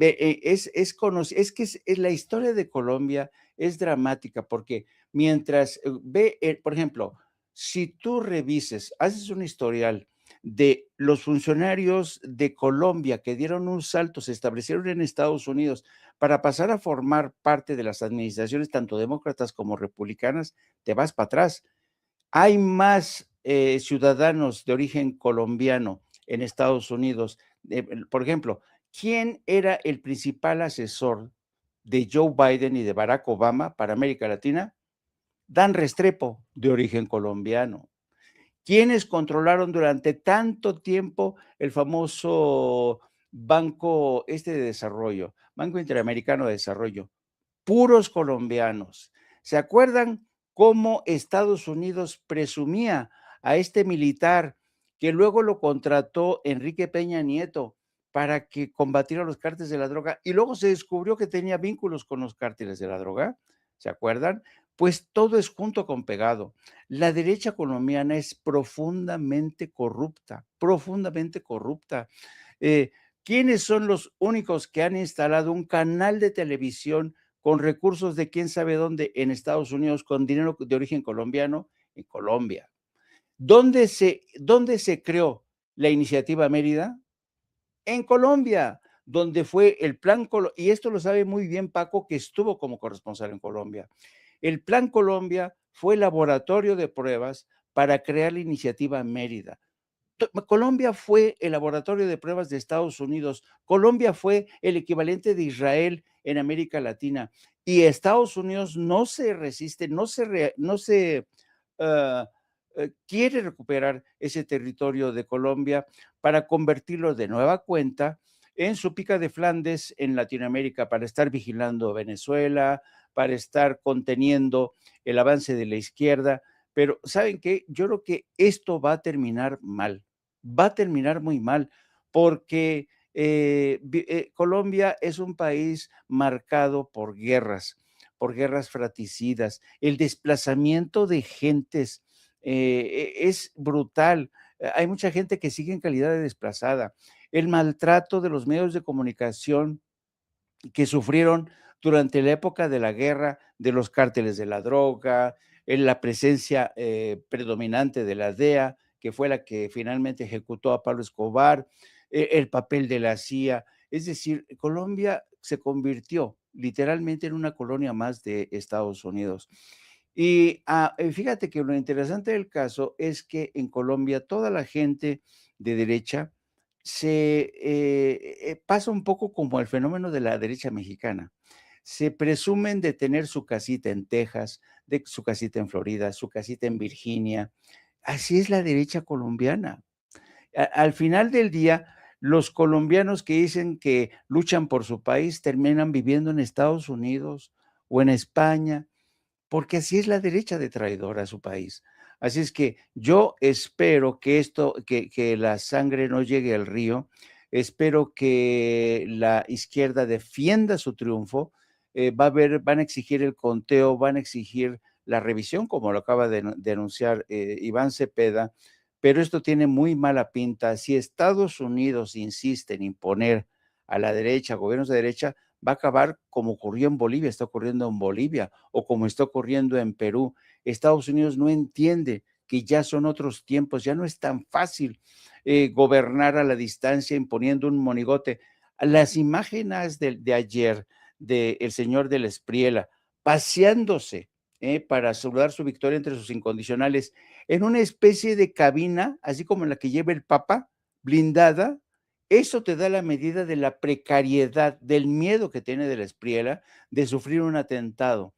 que la historia de Colombia es dramática porque mientras por ejemplo, si tú revises, haces un historial de los funcionarios de Colombia que dieron un salto, se establecieron en Estados Unidos para pasar a formar parte de las administraciones tanto demócratas como republicanas, te vas para atrás. Hay más ciudadanos de origen colombiano en Estados Unidos. Por ejemplo, ¿quién era el principal asesor de Joe Biden y de Barack Obama para América Latina? Dan Restrepo, de origen colombiano. ¿Quiénes controlaron durante tanto tiempo el famoso Banco de Desarrollo, Banco Interamericano de Desarrollo? Puros colombianos. ¿Se acuerdan cómo Estados Unidos presumía a este militar que luego lo contrató Enrique Peña Nieto para que combatiera los cárteles de la droga y luego se descubrió que tenía vínculos con los cárteles de la droga? ¿Se acuerdan? Pues todo es junto con pegado. La derecha colombiana es profundamente corrupta, profundamente corrupta. ¿Quiénes son los únicos que han instalado un canal de televisión con recursos de quién sabe dónde en Estados Unidos, con dinero de origen colombiano? En Colombia. ¿Dónde se creó la iniciativa Mérida? En Colombia, donde fue el Plan Colombia, y esto lo sabe muy bien Paco, que estuvo como corresponsal en Colombia. El Plan Colombia fue el laboratorio de pruebas para crear la iniciativa Mérida. Colombia fue el laboratorio de pruebas de Estados Unidos. Colombia fue el equivalente de Israel en América Latina. Y Estados Unidos no se resiste, no se quiere recuperar ese territorio de Colombia para convertirlo de nueva cuenta en su pica de Flandes en Latinoamérica, para estar vigilando Venezuela, para estar conteniendo el avance de la izquierda. Pero ¿saben qué? Yo creo que esto va a terminar mal, va a terminar muy mal, porque Colombia es un país marcado por guerras fratricidas, el desplazamiento de gentes es brutal. Hay mucha gente que sigue en calidad de desplazada. El maltrato de los medios de comunicación que sufrieron durante la época de la guerra de los cárteles de la droga, en la presencia predominante de la DEA, que fue la que finalmente ejecutó a Pablo Escobar, el papel de la CIA. Es decir, Colombia se convirtió literalmente en una colonia más de Estados Unidos. Y fíjate que lo interesante del caso es que en Colombia toda la gente de derecha pasa un poco como el fenómeno de la derecha mexicana. Se presumen de tener su casita en Texas, de su casita en Florida, su casita en Virginia. Así es la derecha colombiana. Al final del día, los colombianos que dicen que luchan por su país terminan viviendo en Estados Unidos o en España, porque así es la derecha de traidora a su país. Así es que yo espero que que la sangre no llegue al río, espero que la izquierda defienda su triunfo, van a exigir el conteo, van a exigir la revisión, como lo acaba de anunciar Iván Cepeda, pero esto tiene muy mala pinta. Si Estados Unidos insiste en imponer a la derecha, gobiernos de derecha, va a acabar como ocurrió en Bolivia, está ocurriendo en Bolivia, o como está ocurriendo en Perú. Estados Unidos no entiende que ya son otros tiempos, ya no es tan fácil gobernar a la distancia imponiendo un monigote. Las imágenes de ayer del señor de la Espriela paseándose para asegurar su victoria entre sus incondicionales en una especie de cabina, así como en la que lleva el Papa, blindada. Eso te da la medida de la precariedad, del miedo que tiene de la Espriela de sufrir un atentado.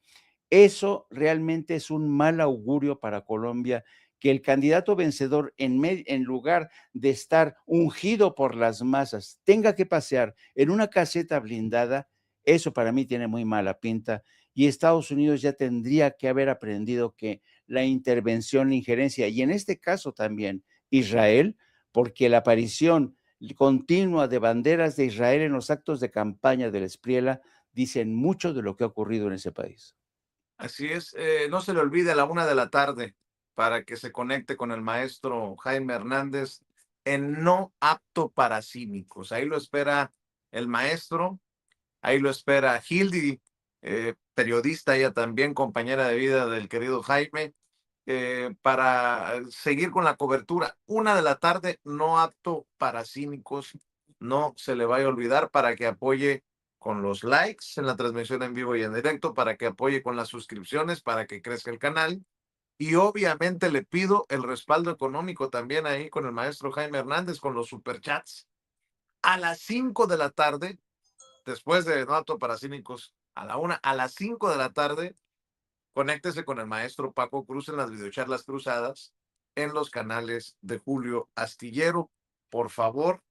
Eso realmente es un mal augurio para Colombia, que el candidato vencedor, en lugar de estar ungido por las masas, tenga que pasear en una caseta blindada. Eso para mí tiene muy mala pinta, y Estados Unidos ya tendría que haber aprendido que la intervención, la injerencia, y en este caso también Israel, porque la aparición continua de banderas de Israel en los actos de campaña de la Espriela dicen mucho de lo que ha ocurrido en ese país. Así es, no se le olvide a la 1 de la tarde para que se conecte con el maestro Jaime Hernández en No Apto para Cínicos. Ahí lo espera el maestro, ahí lo espera Hildy, periodista, ella también, compañera de vida del querido Jaime. para seguir con la cobertura. 1:00 p.m, no apto para cínicos, no se le vaya a olvidar, para que apoye con los likes en la transmisión en vivo y en directo, para que apoye con las suscripciones, para que crezca el canal. Y obviamente le pido el respaldo económico también ahí con el maestro Jaime Hernández, con los superchats. A las 5:00 p.m, después de No Apto para Cínicos, a las 5:00 p.m, conéctese con el maestro Paco Cruz en las videocharlas cruzadas en los canales de Julio Astillero. Por favor,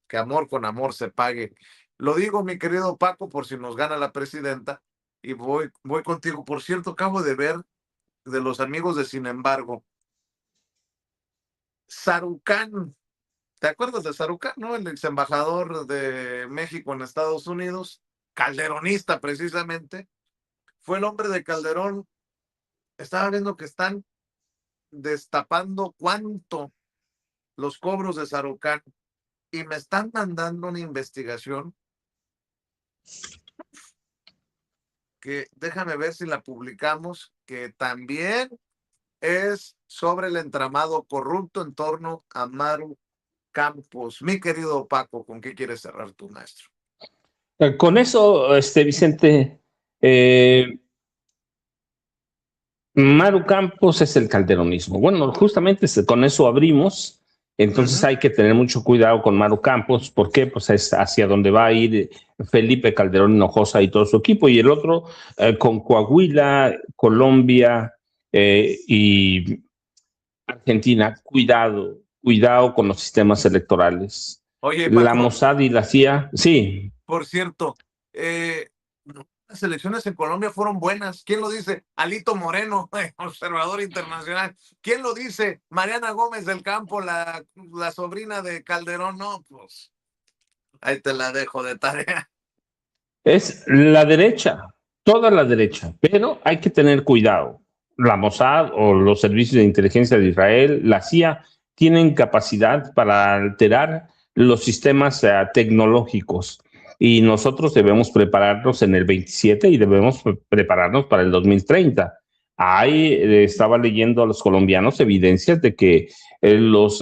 que amor con amor se pague. Lo digo, mi querido Paco, por si nos gana la presidenta, y voy contigo. Por cierto, acabo de ver de los amigos de Sin Embargo, Sarucán. ¿Te acuerdas de Sarucán, no? El ex embajador de México en Estados Unidos, calderonista precisamente. Fue el hombre de Calderón. Estaba viendo que están destapando cuánto los cobros de Sarucán, y me están mandando una investigación que déjame ver si la publicamos, que también es sobre el entramado corrupto en torno a Maru Campos. Mi querido Paco, ¿con qué quieres cerrar tú, maestro? Con eso, Vicente, Maru Campos es el calderonismo. Bueno, justamente con eso abrimos. Entonces hay que tener mucho cuidado con Maru Campos. ¿Por qué? Pues es hacia donde va a ir Felipe Calderón Hinojosa y todo su equipo. Y el otro con Coahuila, Colombia y Argentina. Cuidado con los sistemas electorales. Oye, Paco, la Mossad y la CIA, sí. Por cierto, las elecciones en Colombia fueron buenas. ¿Quién lo dice? Alito Moreno, observador internacional. ¿Quién lo dice? Mariana Gómez del Campo, la sobrina de Calderón. No, pues ahí te la dejo de tarea. Es la derecha, toda la derecha, pero hay que tener cuidado. La Mossad o los servicios de inteligencia de Israel, la CIA, tienen capacidad para alterar los sistemas tecnológicos. Y nosotros debemos prepararnos en el 27 y debemos prepararnos para el 2030. Ahí estaba leyendo a los colombianos evidencias de que los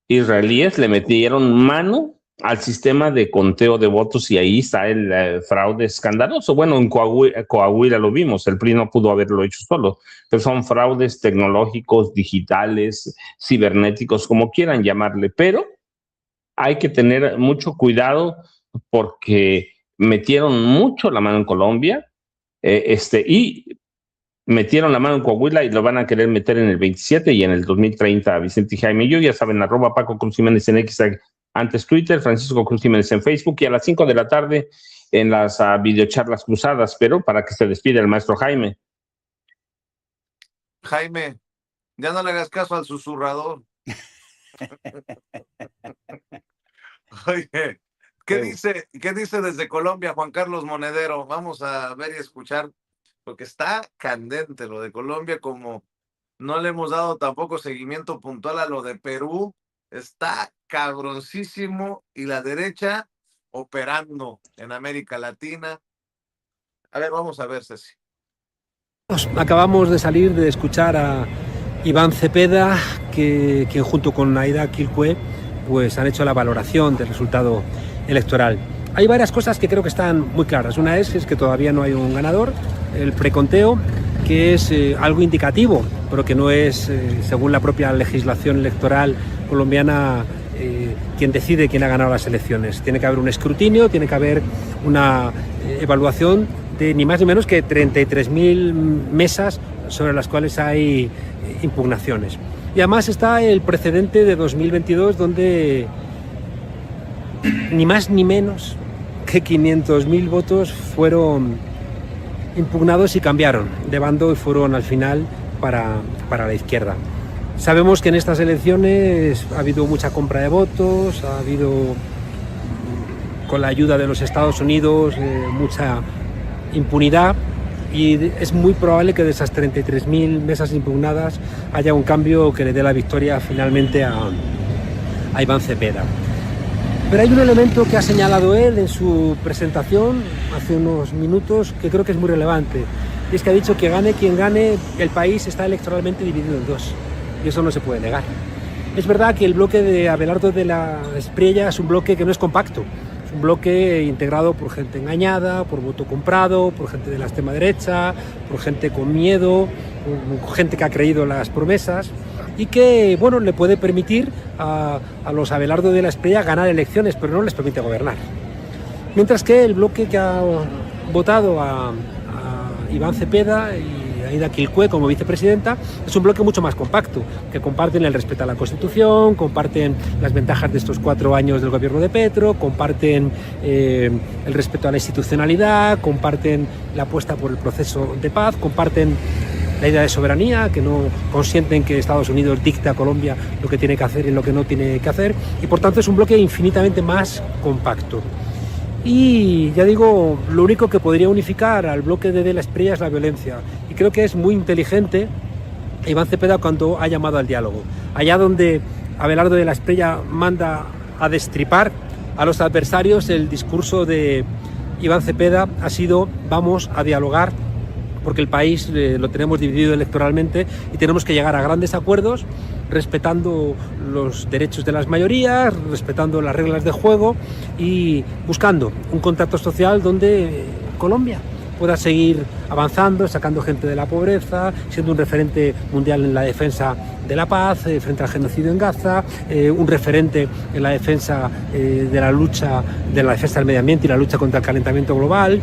israelíes le metieron mano al sistema de conteo de votos, y ahí está el fraude escandaloso. Bueno, en Coahuila lo vimos, el PRI no pudo haberlo hecho solo, pero son fraudes tecnológicos, digitales, cibernéticos, como quieran llamarle, pero hay que tener mucho cuidado porque metieron mucho la mano en Colombia y metieron la mano en Coahuila, y lo van a querer meter en el 27 y en el 2030. Vicente y Jaime y yo, ya saben, @Paco Cruz Jiménez en X, antes Twitter, Francisco Cruz Jiménez en Facebook, y a las 5:00 p.m. en las videocharlas cruzadas, pero para que se despida el maestro Jaime. Jaime, ya no le hagas caso al susurrador. Oye, ¿qué dice desde Colombia Juan Carlos Monedero? Vamos a ver y escuchar, porque está candente lo de Colombia, como no le hemos dado tampoco seguimiento puntual a lo de Perú. Está cabroncísimo, y la derecha operando en América Latina. A ver, vamos a ver, Ceci. Acabamos de salir de escuchar a Iván Cepeda, que junto con Aida Quilcue pues han hecho la valoración del resultado electoral. Hay varias cosas que creo que están muy claras. Una es que todavía no hay un ganador, el preconteo, que es algo indicativo, pero que no es, según la propia legislación electoral colombiana, quien decide quién ha ganado las elecciones. Tiene que haber un escrutinio, tiene que haber una evaluación de ni más ni menos que 33.000 mesas sobre las cuales hay impugnaciones. Y además está el precedente de 2022, donde ni más ni menos que 500.000 votos fueron impugnados y cambiaron de bando y fueron al final para la izquierda. Sabemos que en estas elecciones ha habido mucha compra de votos, ha habido, con la ayuda de los Estados Unidos, mucha impunidad, y es muy probable que de esas 33.000 mesas impugnadas haya un cambio que le dé la victoria finalmente a Iván Cepeda. Pero hay un elemento que ha señalado él en su presentación hace unos minutos que creo que es muy relevante. y es que ha dicho que gane quien gane, el país está electoralmente dividido en dos, y eso no se puede negar. Es verdad que el bloque de Abelardo de la Espriella es un bloque que no es compacto, es un bloque integrado por gente engañada, por voto comprado, por gente de la extrema derecha, por gente con miedo, por gente que ha creído las promesas y que, bueno, le puede permitir a los Abelardo de la Espriella ganar elecciones, pero no les permite gobernar. Mientras que el bloque que ha votado a Iván Cepeda y Aida Quilcue como vicepresidenta es un bloque mucho más compacto, que comparten el respeto a la Constitución, comparten las ventajas de estos 4 años del gobierno de Petro, comparten el respeto a la institucionalidad, comparten la apuesta por el proceso de paz, comparten la idea de soberanía, que no consienten que Estados Unidos dicte a Colombia lo que tiene que hacer y lo que no tiene que hacer, y por tanto es un bloque infinitamente más compacto. Y ya digo, lo único que podría unificar al bloque de la Espriella es la violencia. Y creo que es muy inteligente Iván Cepeda cuando ha llamado al diálogo. Allá donde Abelardo de la Espriella manda a destripar a los adversarios, el discurso de Iván Cepeda ha sido: vamos a dialogar, porque el país lo tenemos dividido electoralmente y tenemos que llegar a grandes acuerdos respetando los derechos de las mayorías, respetando las reglas de juego y buscando un contrato social donde Colombia pueda seguir avanzando, sacando gente de la pobreza, siendo un referente mundial en la defensa de la paz, frente al genocidio en Gaza, un referente en la defensa de la lucha, de la defensa del medio ambiente y la lucha contra el calentamiento global.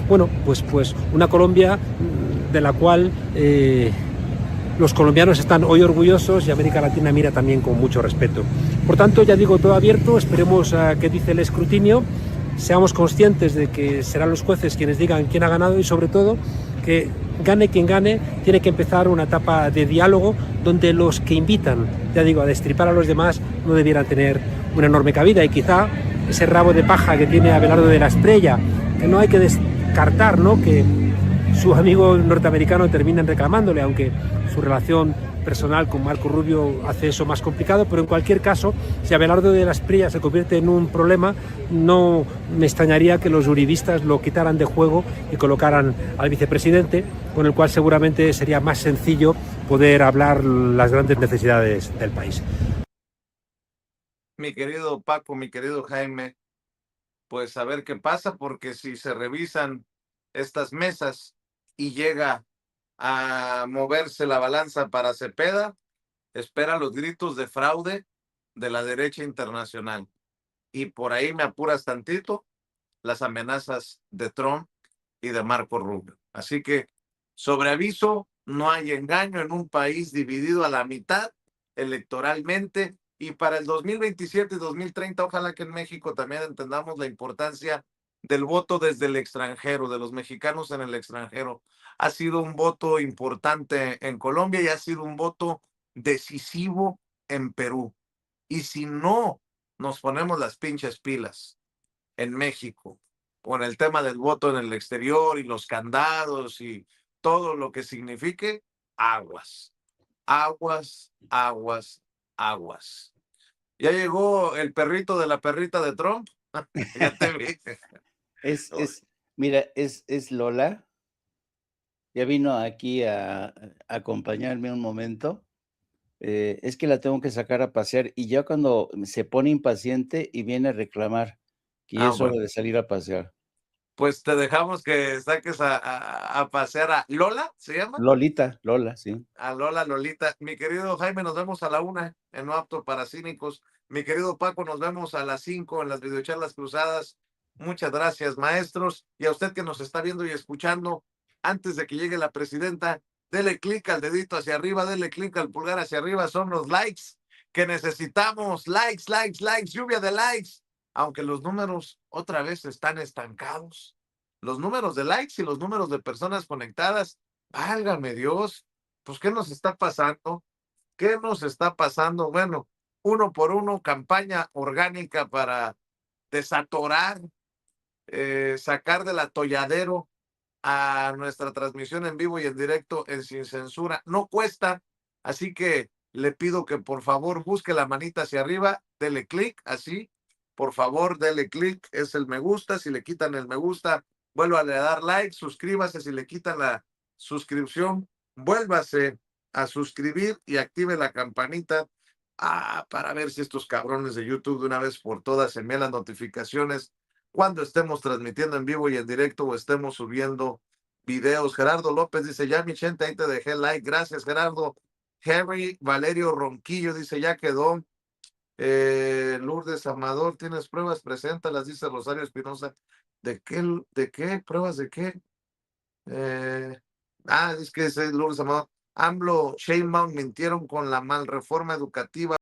Bueno, pues una Colombia de la cual los colombianos están hoy orgullosos y América Latina mira también con mucho respeto. Por tanto, ya digo, todo abierto, esperemos a qué dice el escrutinio, seamos conscientes de que serán los jueces quienes digan quién ha ganado y sobre todo que gane quien gane, tiene que empezar una etapa de diálogo donde los que invitan, ya digo, a destripar a los demás no debieran tener una enorme cabida, y quizá ese rabo de paja que tiene Abelardo de la Espriella, que no hay que descartar, ¿no?, que su amigo norteamericano terminen reclamándole, aunque su relación personal con Marco Rubio hace eso más complicado, pero en cualquier caso, si Abelardo de la Espriella se convierte en un problema, no me extrañaría que los uribistas lo quitaran de juego y colocaran al vicepresidente, con el cual seguramente sería más sencillo poder hablar las grandes necesidades del país. Mi querido Paco, mi querido Jaime, pues a ver qué pasa, porque si se revisan estas mesas y llega a moverse la balanza para Cepeda, espera los gritos de fraude de la derecha internacional. Y por ahí me apuras tantito las amenazas de Trump y de Marco Rubio. Así que, sobre aviso, no hay engaño en un país dividido a la mitad electoralmente. Y para el 2027 y 2030, ojalá que en México también entendamos la importancia del voto desde el extranjero, de los mexicanos en el extranjero. Ha sido un voto importante en Colombia y ha sido un voto decisivo en Perú. Y si no nos ponemos las pinches pilas en México con el tema del voto en el exterior y los candados y todo lo que signifique, aguas, aguas, aguas, aguas. Ya llegó el perrito de la perrita de Trump. Ya te vi. Mira, es Lola. Ya vino aquí a acompañarme un momento. Es que la tengo que sacar a pasear y ya cuando se pone impaciente y viene a reclamar que ya es hora de salir a pasear. Pues te dejamos que saques a pasear a Lola, ¿se llama? Lolita, Lola, sí. A Lola, Lolita. Mi querido Jaime, nos vemos a la 1 en No Apto para Cínicos. Mi querido Paco, nos vemos a las 5 en las videocharlas cruzadas. Muchas gracias, maestros. Y a usted que nos está viendo y escuchando, antes de que llegue la presidenta, dele clic al dedito hacia arriba, dele clic al pulgar hacia arriba. Son los likes que necesitamos. Likes, likes, likes, lluvia de likes. Aunque los números otra vez están estancados. Los números de likes y los números de personas conectadas, válgame Dios, pues ¿qué nos está pasando? ¿Qué nos está pasando? Bueno, 1 por 1, campaña orgánica para desatorar, sacar del atolladero a nuestra transmisión en vivo y en directo en Sin Censura. No cuesta, así que le pido que por favor busque la manita hacia arriba, dele clic, así, por favor, dele clic, es el me gusta. Si le quitan el me gusta, vuélvale a dar like, suscríbase si le quitan la suscripción, vuélvase a suscribir y active la campanita para ver si estos cabrones de YouTube de una vez por todas envían las notificaciones cuando estemos transmitiendo en vivo y en directo o estemos subiendo videos. Gerardo López dice, ya mi gente, ahí te dejé like. Gracias, Gerardo. Henry Valerio Ronquillo dice, ya quedó. Lourdes Amador, ¿tienes pruebas? Preséntalas, dice Rosario Espinosa. ¿De qué? ¿Pruebas de qué? Es que es Lourdes Amador. AMLO, Sheinbaum mintieron con la mal reforma educativa.